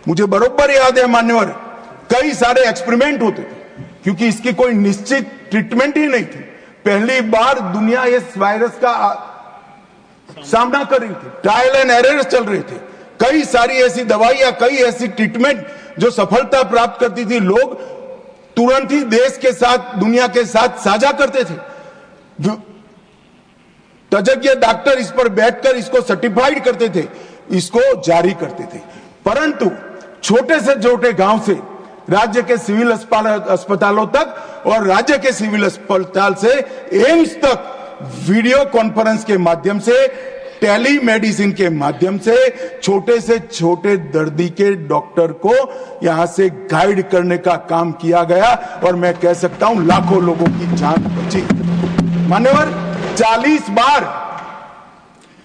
मुझे बरोबर याद है मान्यवर, कई सारे एक्सपेरिमेंट होते थे क्योंकि इसकी कोई निश्चित ट्रीटमेंट ही नहीं थी। पहली बार दुनिया इस वायरस का सामना कर रही थी, ट्रायल एंड एरर चल रहे थे। कई सारी ऐसी दवाइयां, कई ऐसी ट्रीटमेंट जो सफलता प्राप्त करती थी, लोग तुरंत ही देश के साथ, दुनिया के साथ साझा करते थे। तज्ञ डॉक्टर इस पर बैठकर इसको सर्टिफाइड करते थे, इसको जारी करते थे। परंतु छोटे से छोटे गांव से राज्य के सिविल अस्पतालों तक और राज्य के सिविल अस्पताल से एम्स तक वीडियो कॉन्फ्रेंस के माध्यम से, टेली मेडिसिन के माध्यम से छोटे से छोटे दर्दी के डॉक्टर को यहां से गाइड करने का काम किया गया, और मैं कह सकता हूं लाखों लोगों की जान बची। मान्यवर, 40 बार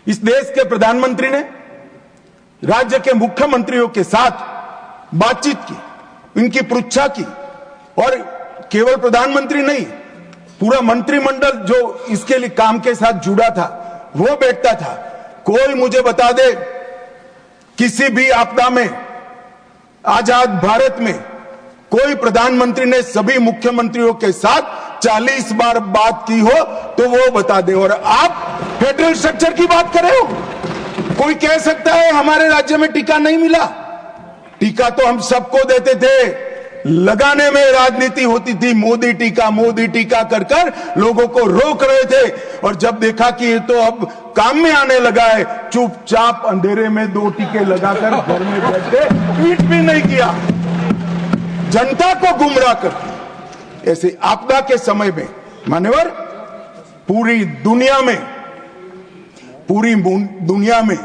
इस देश के प्रधानमंत्री ने राज्य के मुख्यमंत्रियों के साथ बातचीत की, इनकी पृच्छा की, और केवल प्रधानमंत्री नहीं, पूरा मंत्रिमंडल जो इसके लिए काम के साथ जुड़ा था वो बैठता था। कोई मुझे बता दे, किसी भी आपदा में, आजाद भारत में, कोई प्रधानमंत्री ने सभी मुख्यमंत्रियों के साथ 40 बार बात की हो तो वो बता दे। और आप फेडरल स्ट्रक्चर की बात कर रहे हो। कोई कह सकता है हमारे राज्य में टीका नहीं मिला? टीका तो हम सबको देते थे, लगाने में राजनीति होती थी, मोदी टीका कर कर लोगों को रोक रहे थे। और जब देखा कि ये तो अब काम में आने लगा है, चुपचाप अंधेरे में 2 टीके लगाकर घर में बैठे, ट्वीट भी नहीं किया, जनता को गुमराह कर। ऐसे आपदा के समय में मान्यवर, पूरी दुनिया में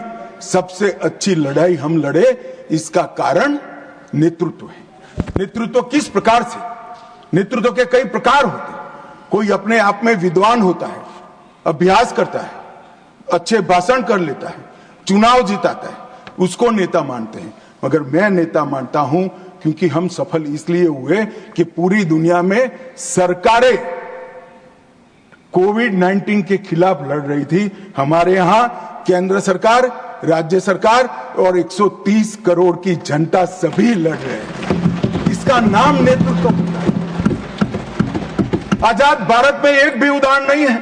सबसे अच्छी लड़ाई हम लड़े, इसका कारण नेतृत्व है। नेतृत्व किस प्रकार से? नेतृत्व के कई प्रकार होते हैं। कोई अपने आप में विद्वान होता है, अभ्यास करता है, अच्छे भाषण कर लेता है, चुनाव जिताता है, उसको नेता मानते हैं। मगर मैं नेता मानता हूं क्योंकि हम सफल इसलिए हुए कि पूरी दुनिया में सरकारें कोविड-19 के खिलाफ लड़ रही थी। हमारे यहां केंद्र सरकार, राज्य सरकार और 130 करोड़ की जनता सभी लड़ रहे हैं। इसका नाम नेतृत्व होता है। आजाद भारत में एक भी उदाहरण नहीं है,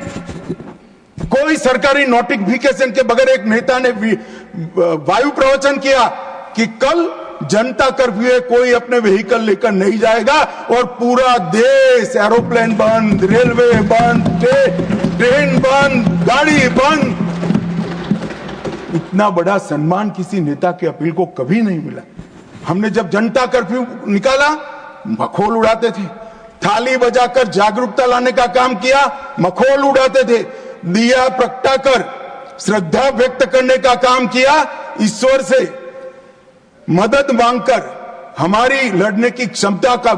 कोई सरकारी नोटिफिकेशन के बगैर एक नेता ने वायु प्रवचन किया कि कल जनता कर्फ्यू है, कोई अपने व्हीकल लेकर नहीं जाएगा, और पूरा देश, एरोप्लेन बंद, रेलवे बंद, ट्रेन बंद, गाड़ी बंद। इतना बड़ा सम्मान किसी नेता के अपील को कभी नहीं मिला। हमने जब जनता कर्फ्यू निकाला, मखौल उड़ाते थे, थाली बजाकर जागरूकता लाने का काम किया, मखौल उड़ाते थे, दिया प्रगटाकर श्रद्धा व्यक्त करने का काम किया, ईश्वर से मदद मांगकर हमारी लड़ने की क्षमता का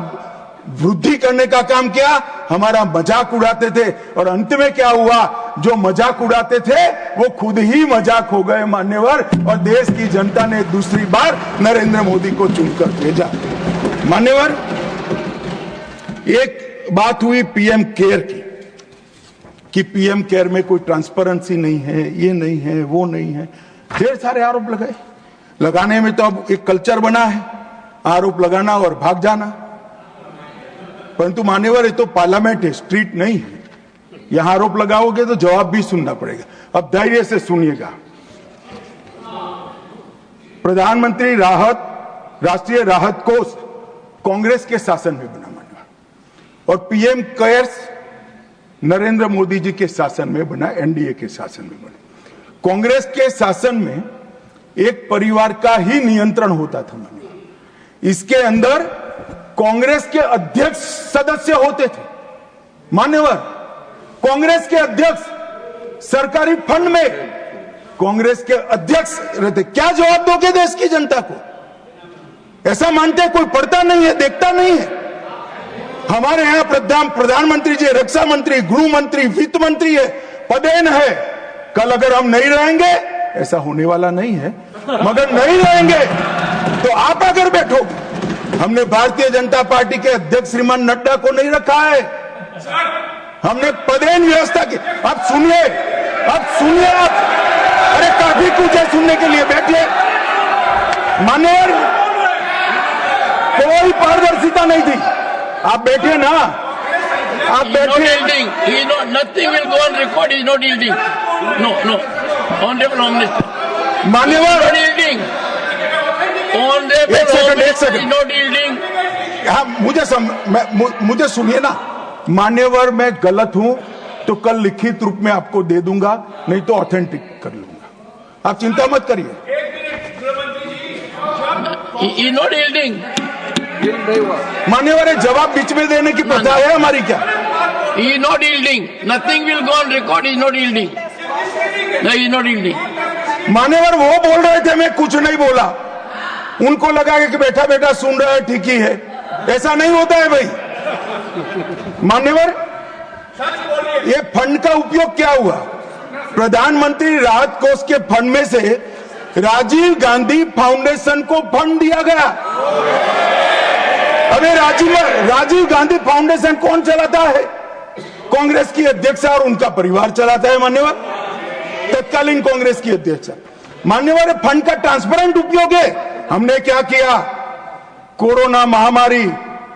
वृद्धि करने का काम किया, हमारा मजाक उड़ाते थे और अंत में क्या हुआ, जो मजाक उड़ाते थे वो खुद ही मजाक हो गए मान्यवर, और देश की जनता ने दूसरी बार नरेंद्र मोदी को चुनकर भेजा। मान्यवर, एक बात हुई पीएम केयर की कि पीएम केयर में कोई ट्रांसपेरेंसी नहीं है, ये नहीं है, वो नहीं है, ढेर सारे आरोप लगाए। लगाने में तो अब एक कल्चर बना है, आरोप लगाना और भाग जाना। परंतु मान्यवर, ये तो पार्लियामेंट है, स्ट्रीट नहीं है। यहां आरोप लगाओगे तो जवाब भी सुनना पड़ेगा। अब धैर्य से सुनिएगा। प्रधानमंत्री राष्ट्रीय राहत कोष कांग्रेस के शासन में बना मान्यवर, और पीएम केयर्स नरेंद्र मोदी जी के शासन में बना, एनडीए के शासन में बना। कांग्रेस के शासन में एक परिवार का ही नियंत्रण होता था मान्यवर। इसके अंदर कांग्रेस के अध्यक्ष सदस्य होते थे मान्यवर। कांग्रेस के अध्यक्ष सरकारी फंड में कांग्रेस के अध्यक्ष रहते। क्या जवाब दोगे देश की जनता को? ऐसा मानते कोई पढ़ता नहीं है, देखता नहीं है। हमारे यहां प्रधानमंत्री जी, रक्षा मंत्री, गृह मंत्री, वित्त मंत्री है, पदेन है। कल अगर हम नहीं रहेंगे, ऐसा होने वाला नहीं है, मगर नहीं रहेंगे तो आप अगर बैठो। हमने भारतीय जनता पार्टी के अध्यक्ष श्रीमान नड्डा को नहीं रखा है, हमने पदेन व्यवस्था की। अब सुनिए आप। अरे काफी कुछ है सुनने के लिए, बैठिए। मान्यवर, कोई पारदर्शिता नहीं थी। आप बैठिए ना, आप बैठिए। Nothing will go on record. He is not yielding. No. Honorable Home Minister. मान्यवर, एक सेकंड। हाँ, मुझे सुनिए ना। मान्यवर, मैं गलत हूं तो कल लिखित रूप में आपको दे दूंगा, नहीं तो ऑथेंटिक कर लूंगा। आप चिंता मत करिए। मान्यवर, जवाब बीच में देने की प्रथा है हमारी क्या? He is not yielding. Nothing will go on record. He is not yielding. No, he is not yielding. मान्यवर, वो बोल रहे थे, मैं कुछ नहीं बोला। उनको लगा कि बैठा बैठा सुन रहा है, ठीक ही है। ऐसा नहीं होता है भाई। मान्यवर, ये फंड का उपयोग क्या हुआ? प्रधानमंत्री राहत कोष के फंड में से राजीव गांधी फाउंडेशन को फंड दिया गया। अबे राजीव गांधी फाउंडेशन कौन चलाता है? कांग्रेस की अध्यक्ष और उनका परिवार चलाता है मान्यवर, तत्कालीन कांग्रेस की अध्यक्ष। मान्यवर, फंड का ट्रांसपेरेंट उपयोग है। हमने क्या किया? कोरोना महामारी,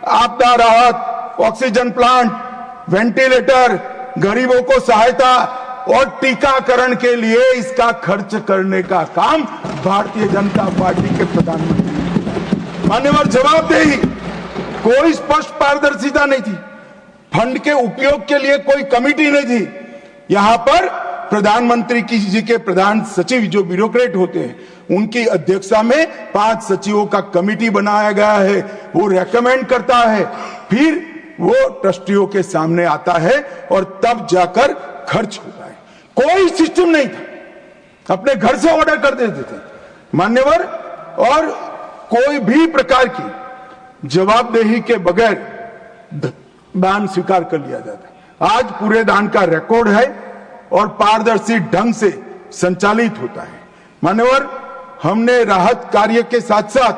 आपदा राहत, ऑक्सीजन प्लांट, वेंटिलेटर, गरीबों को सहायता और टीकाकरण के लिए इसका खर्च करने का काम भारतीय जनता पार्टी के प्रधानमंत्री। मान्यवर, जवाबदेही, कोई स्पष्ट पारदर्शिता नहीं थी। फंड के उपयोग के लिए कोई कमिटी नहीं थी। यहां पर प्रधानमंत्री जी के प्रधान सचिव, जो ब्यूरोक्रेट होते हैं, उनकी अध्यक्षता में 5 सचिवों का कमिटी बनाया गया है। वो रेकमेंड करता है, फिर वो ट्रस्टियों के सामने आता है और तब जाकर खर्च होता है। कोई सिस्टम नहीं था, अपने घर से ऑर्डर कर देते थे मान्यवर, और कोई भी प्रकार की जवाबदेही के बगैर दान स्वीकार कर लिया जाता है। आज पूरे दान का रिकॉर्ड है और पारदर्शी ढंग से संचालित होता है। मान्यवर, हमने राहत कार्य के साथ साथ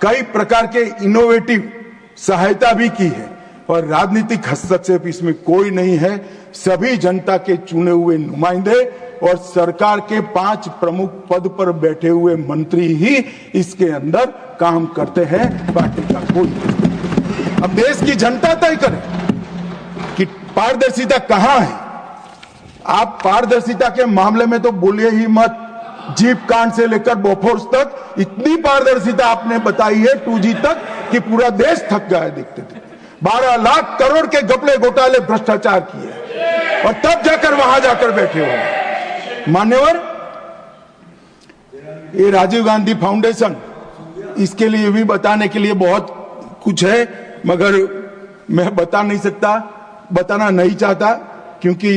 कई प्रकार के इनोवेटिव सहायता भी की है, और राजनीतिक हस्तक्षेप इसमें कोई नहीं है। सभी जनता के चुने हुए नुमाइंदे और सरकार के 5 प्रमुख पद पर बैठे हुए मंत्री ही इसके अंदर काम करते हैं, पार्टी का कोई नहीं। अब देश की जनता तय करे कि पारदर्शिता कहां है। आप पारदर्शिता के मामले में तो बोलिए ही मत। जीप कांड से लेकर बोफोर्स तक इतनी पारदर्शिता आपने बताई है, 2G तक, कि पूरा देश थक गया है देखते थे। 12 लाख करोड़ के घपले घोटाले भ्रष्टाचार किए, और तब जाकर वहां जाकर बैठे हो। मान्यवर, ये राजीव गांधी फाउंडेशन, इसके लिए भी बताने के लिए बहुत कुछ है, मगर मैं बता नहीं सकता, बताना नहीं चाहता, क्योंकि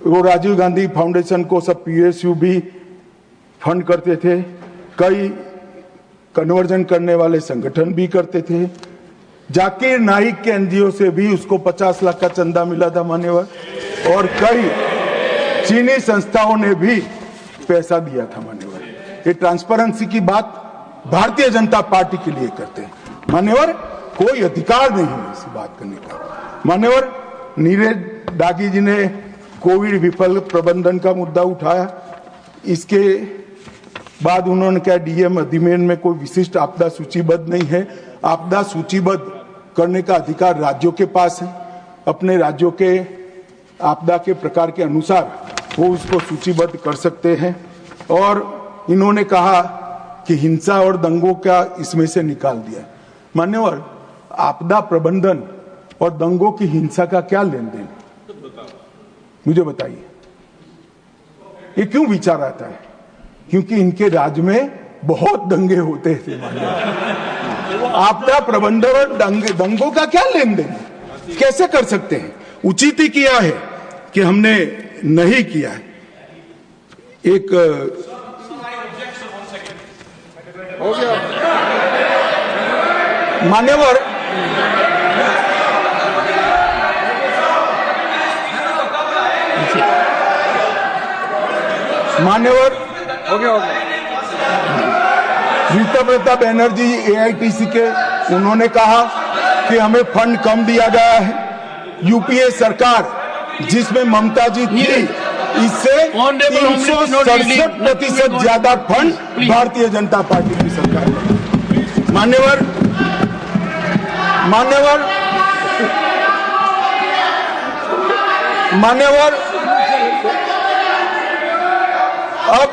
वो राजीव गांधी फाउंडेशन को सब पीएसयू भी फंड करते थे, कई कन्वर्जन करने वाले संगठन भी करते थे। जाकिर नाइक के एनजीओ से भी उसको 50 लाख का चंदा मिला था मान्यवर, और कई चीनी संस्थाओं ने भी पैसा दिया था मान्यवर। ये ट्रांसपेरेंसी की बात भारतीय जनता पार्टी के लिए करते हैं मान्यवर, कोई अधिकार नहीं है इस बात करने का मान्यवर। नीरज दागी जी ने कोविड विफल प्रबंधन का मुद्दा उठाया, इसके बाद उन्होंने क्या डीएम अधिनियम में कोई विशिष्ट आपदा सूचीबद्ध नहीं है। आपदा सूचीबद्ध करने का अधिकार राज्यों के पास है, अपने राज्यों के आपदा के प्रकार के अनुसार वो उसको सूचीबद्ध कर सकते हैं। और इन्होंने कहा कि हिंसा और दंगों का इसमें से निकाल दिया। मान्यवर, आपदा प्रबंधन और दंगों की हिंसा का क्या लेन देन, मुझे बताइए। ये क्यों विचार आता है? क्योंकि इनके राज्य में बहुत दंगे होते थे मान्यवर। आपदा प्रबंधन और दंगों का क्या लेन देन, कैसे कर सकते हैं? उचित ही किया है कि हमने नहीं किया है। एक हो गया मान्यवर, हो गया रीता बनर्जी एआईटीसी के, उन्होंने कहा कि हमें फंड कम दिया गया है। यूपीए सरकार जिसमें ममता जी थी, इससे 367% ज्यादा फंड भारतीय जनता पार्टी की सरकार है मान्यवर। अब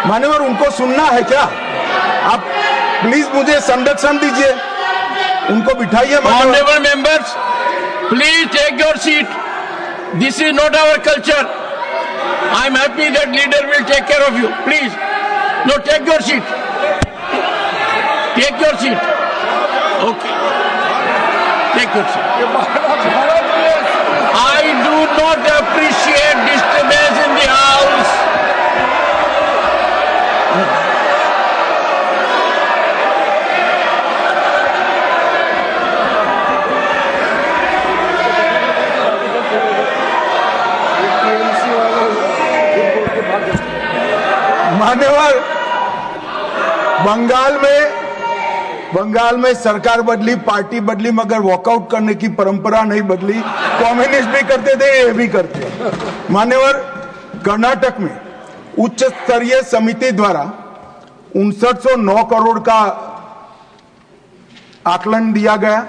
मान्यवर, उनको सुनना है क्या? आप प्लीज मुझे संरक्षण दीजिए, उनको बिठाइए। Honourable members, please take your seat. This is not our culture. I am happy that leader will take care of you. Please, no, take your seat. Take your seat. Okay, take your seat. I do not appreciate disturbance in the house. मान्यवर, बंगाल में सरकार बदली, party बदली, मगर walkout करने की परंपरा नहीं बदली। कम्युनिस्ट भी करते थे, ये भी करते हैं मान्यवर। कर्नाटक में उच्च स्तरीय समिति द्वारा 5909 करोड़ का आकलन दिया गया,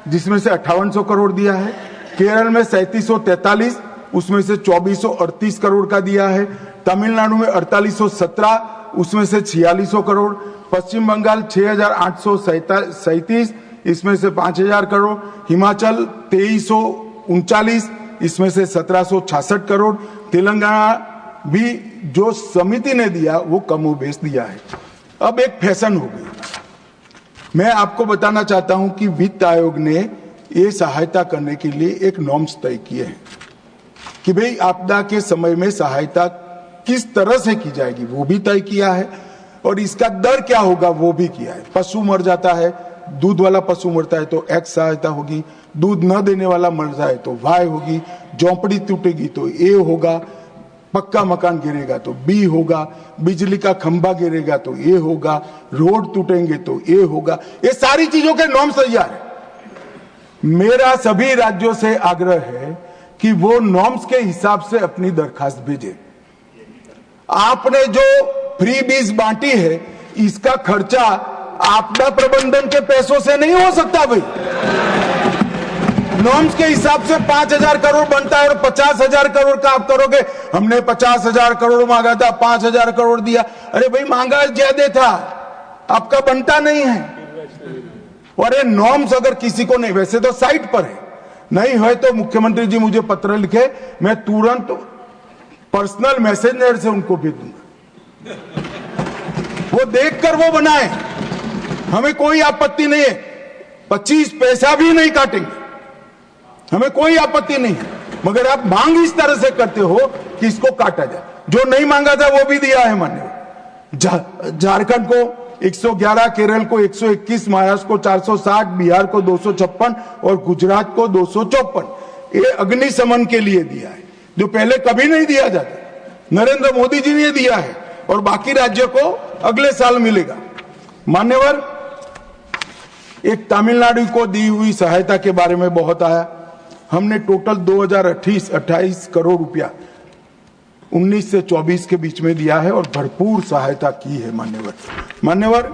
जिसमें से 5800 करोड़ दिया है। केरल में 3743, उसमें से 2438 करोड़ का दिया है। तमिलनाडु में 4817, उसमें से 4600 करोड़। पश्चिम बंगाल 6837, इसमें से 5000 करोड़। हिमाचल 2339, इसमें से 1766 करोड़। तेलंगाना भी जो समिति ने दिया वो कमोबेश दिया है। अब एक फैशन हो गई। मैं आपको बताना चाहता हूं कि वित्त आयोग ने ये सहायता करने के लिए एक नॉर्म्स तय किए हैं कि भाई आपदा के समय में सहायता किस तरह से की जाएगी, वो भी तय किया है। और इसका दर क्या होगा वो भी किया है। पशु मर जाता है, दूध वाला पशु मरता है तो एक्स सहायता होगी, दूध न देने वाला मर जाए तो वाई होगी, झोंपड़ी टूटेगी तो ए होगा, पक्का मकान गिरेगा तो बी होगा, बिजली का खंभा गिरेगा तो ए होगा, रोड टूटेंगे तो ए होगा। ये सारी चीजों के नॉर्म्स तैयार है। मेरा सभी राज्यों से आग्रह है कि वो नॉर्म्स के हिसाब से अपनी दरखास्त भेजे। आपने जो फ्री बीज बांटी है, इसका खर्चा आपदा प्रबंधन के पैसों से नहीं हो सकता भाई। नॉर्म्स के हिसाब से 5000 करोड़ बनता है और 50,000 करोड़ का आप करोगे। हमने 50,000 करोड़ मांगा था, 5,000 करोड़ दिया। अरे भाई, मांगा ज्यादा था, आपका बनता नहीं है। और ये नॉर्म्स अगर किसी को नहीं, वैसे तो साइट पर है, नहीं है तो मुख्यमंत्री जी मुझे पत्र लिखे, मैं तुरंत पर्सनल मैसेंजर से उनको भेज दूंगा, वो देखकर वो बनाए, हमें कोई आपत्ति नहीं है, 25 पैसा भी नहीं काटेंगे, हमें कोई आपत्ति नहीं है। मगर आप मांग इस तरह से करते हो कि इसको काटा जाए। जो नहीं मांगा था वो भी दिया है मान्यवर। झारखंड को 111, केरल को 121, महाराष्ट्र को 460, बिहार को 256 और गुजरात को 254 ये अग्निशमन के लिए दिया है, जो पहले कभी नहीं दिया जाता। नरेंद्र मोदी जी ने दिया है और बाकी राज्यों को अगले साल मिलेगा। मान्यवर, एक तमिलनाडु को दी हुई सहायता के बारे में बहुत आया। हमने टोटल 2028 करोड़ रुपया 19 से 24 के बीच में दिया है और भरपूर सहायता की है मान्यवर।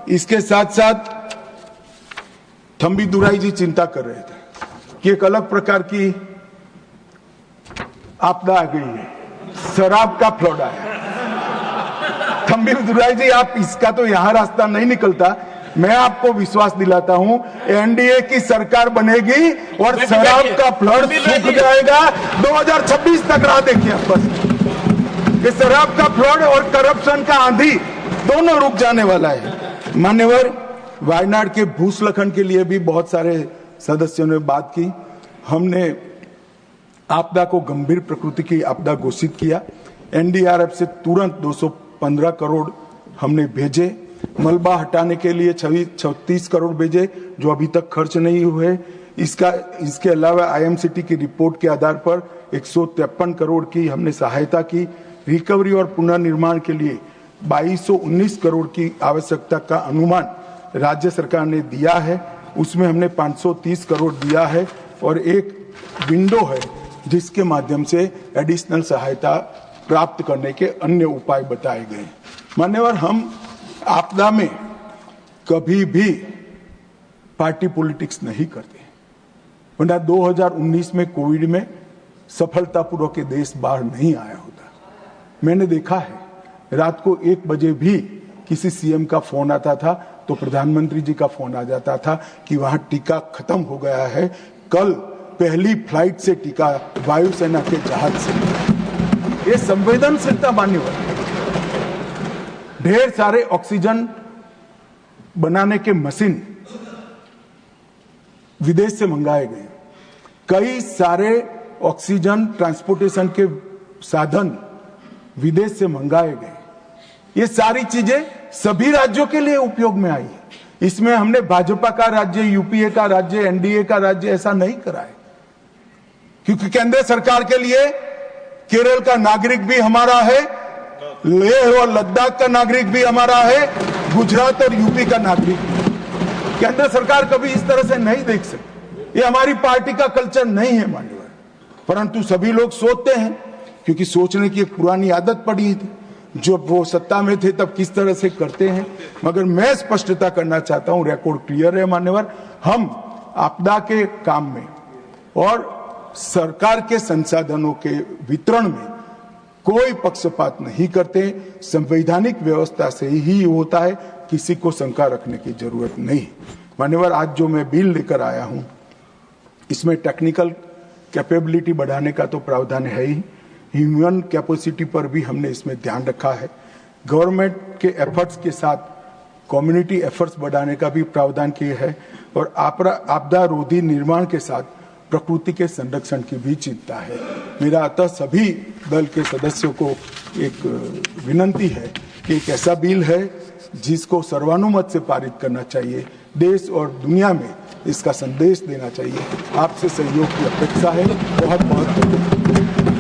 इसके साथ साथ थम्बी दुराई जी चिंता कर रहे थे कि एक अलग प्रकार की आपदा आ गई है, शराब का फ्लड आया। थम्बी दुराई जी, आप इसका तो यहां रास्ता नहीं निकलता। मैं आपको विश्वास दिलाता हूं, एनडीए की सरकार बनेगी और शराब का फ्लड सूख जाएगा। 2026 तक राह देखिए आप बस। ये शराब का फ्लड और करप्शन का आंधी दोनों रुक जाने वाला है। मान्यवर, वायनाड के भूस्खलन के लिए भी बहुत सारे सदस्यों ने बात की। हमने आपदा को गंभीर प्रकृति की आपदा घोषित किया। एनडीआरएफ से तुरंत 215 करोड़ हमने भेजे। मलबा हटाने के लिए 36 करोड़ भेजे, जो अभी तक खर्च नहीं हुए। इसके अलावा आईएमसीटी की रिपोर्ट के आधार पर 153 करोड़ की हमने सहायता की। रिकवरी और पुनर्निर्माण के लिए 2219 करोड़ की आवश्यकता का अनुमान राज्य सरकार ने दिया है, उसमें हमने 530 करोड़ दिया है और एक विंडो है जिसके माध्यम से एडिशनल सहायता प्राप्त करने के अन्य उपाय बताए गए। मान्यवर, हम आपदा में कभी भी पार्टी पॉलिटिक्स नहीं करते, वरना 2019 में कोविड में सफलतापूर्वक देश बाहर नहीं आया होता। मैंने देखा है, रात को 1 बजे भी किसी सीएम का फोन आता था तो प्रधानमंत्री जी का फोन आ जाता था कि वहां टीका खत्म हो गया है, कल पहली फ्लाइट से टीका वायुसेना के जहाज से। ये संवेदनशीलता मान्यवर। ढेर सारे ऑक्सीजन बनाने के मशीन विदेश से मंगाए गए, कई सारे ऑक्सीजन ट्रांसपोर्टेशन के साधन विदेश से मंगाए गए। ये सारी चीजें सभी राज्यों के लिए उपयोग में आई है। इसमें हमने भाजपा का राज्य, यूपीए का राज्य, एनडीए का राज्य ऐसा नहीं करा है, क्योंकि केंद्र सरकार के लिए केरल का नागरिक भी हमारा है, लेह और लद्दाख का नागरिक भी हमारा है, गुजरात और यूपी का नागरिक भी। केंद्र सरकार कभी इस तरह से नहीं देख सकती। ये हमारी पार्टी का कल्चर नहीं है मान्यवर, परंतु सभी लोग सोचते हैं, क्योंकि सोचने की एक पुरानी आदत पड़ी थी। जब वो सत्ता में थे तब किस तरह से करते हैं। मगर मैं स्पष्टता करना चाहता हूं, रिकॉर्ड क्लियर है मान्यवर, हम आपदा के काम में और सरकार के संसाधनों के वितरण में कोई पक्षपात नहीं करते। संवैधानिक व्यवस्था से ही होता है, किसी को शंका रखने की जरूरत नहीं। मान्यवर, आज जो मैं बिल लेकर आया हूं, इसमें टेक्निकल कैपेबिलिटी बढ़ाने का तो प्रावधान है ही, ह्यूमन कैपेसिटी पर भी हमने इसमें ध्यान रखा है। गवर्नमेंट के एफर्ट्स के साथ कम्युनिटी एफर्ट्स बढ़ाने का भी प्रावधान किया है और आपदा रोधी निर्माण के साथ प्रकृति के संरक्षण की भी चिंता है। मेरा अतः सभी दल के सदस्यों को एक विनंती है कि एक ऐसा बिल है जिसको सर्वानुमत से पारित करना चाहिए, देश और दुनिया में इसका संदेश देना चाहिए। आपसे सहयोग की अपेक्षा है। बहुत बहुत धन्यवाद।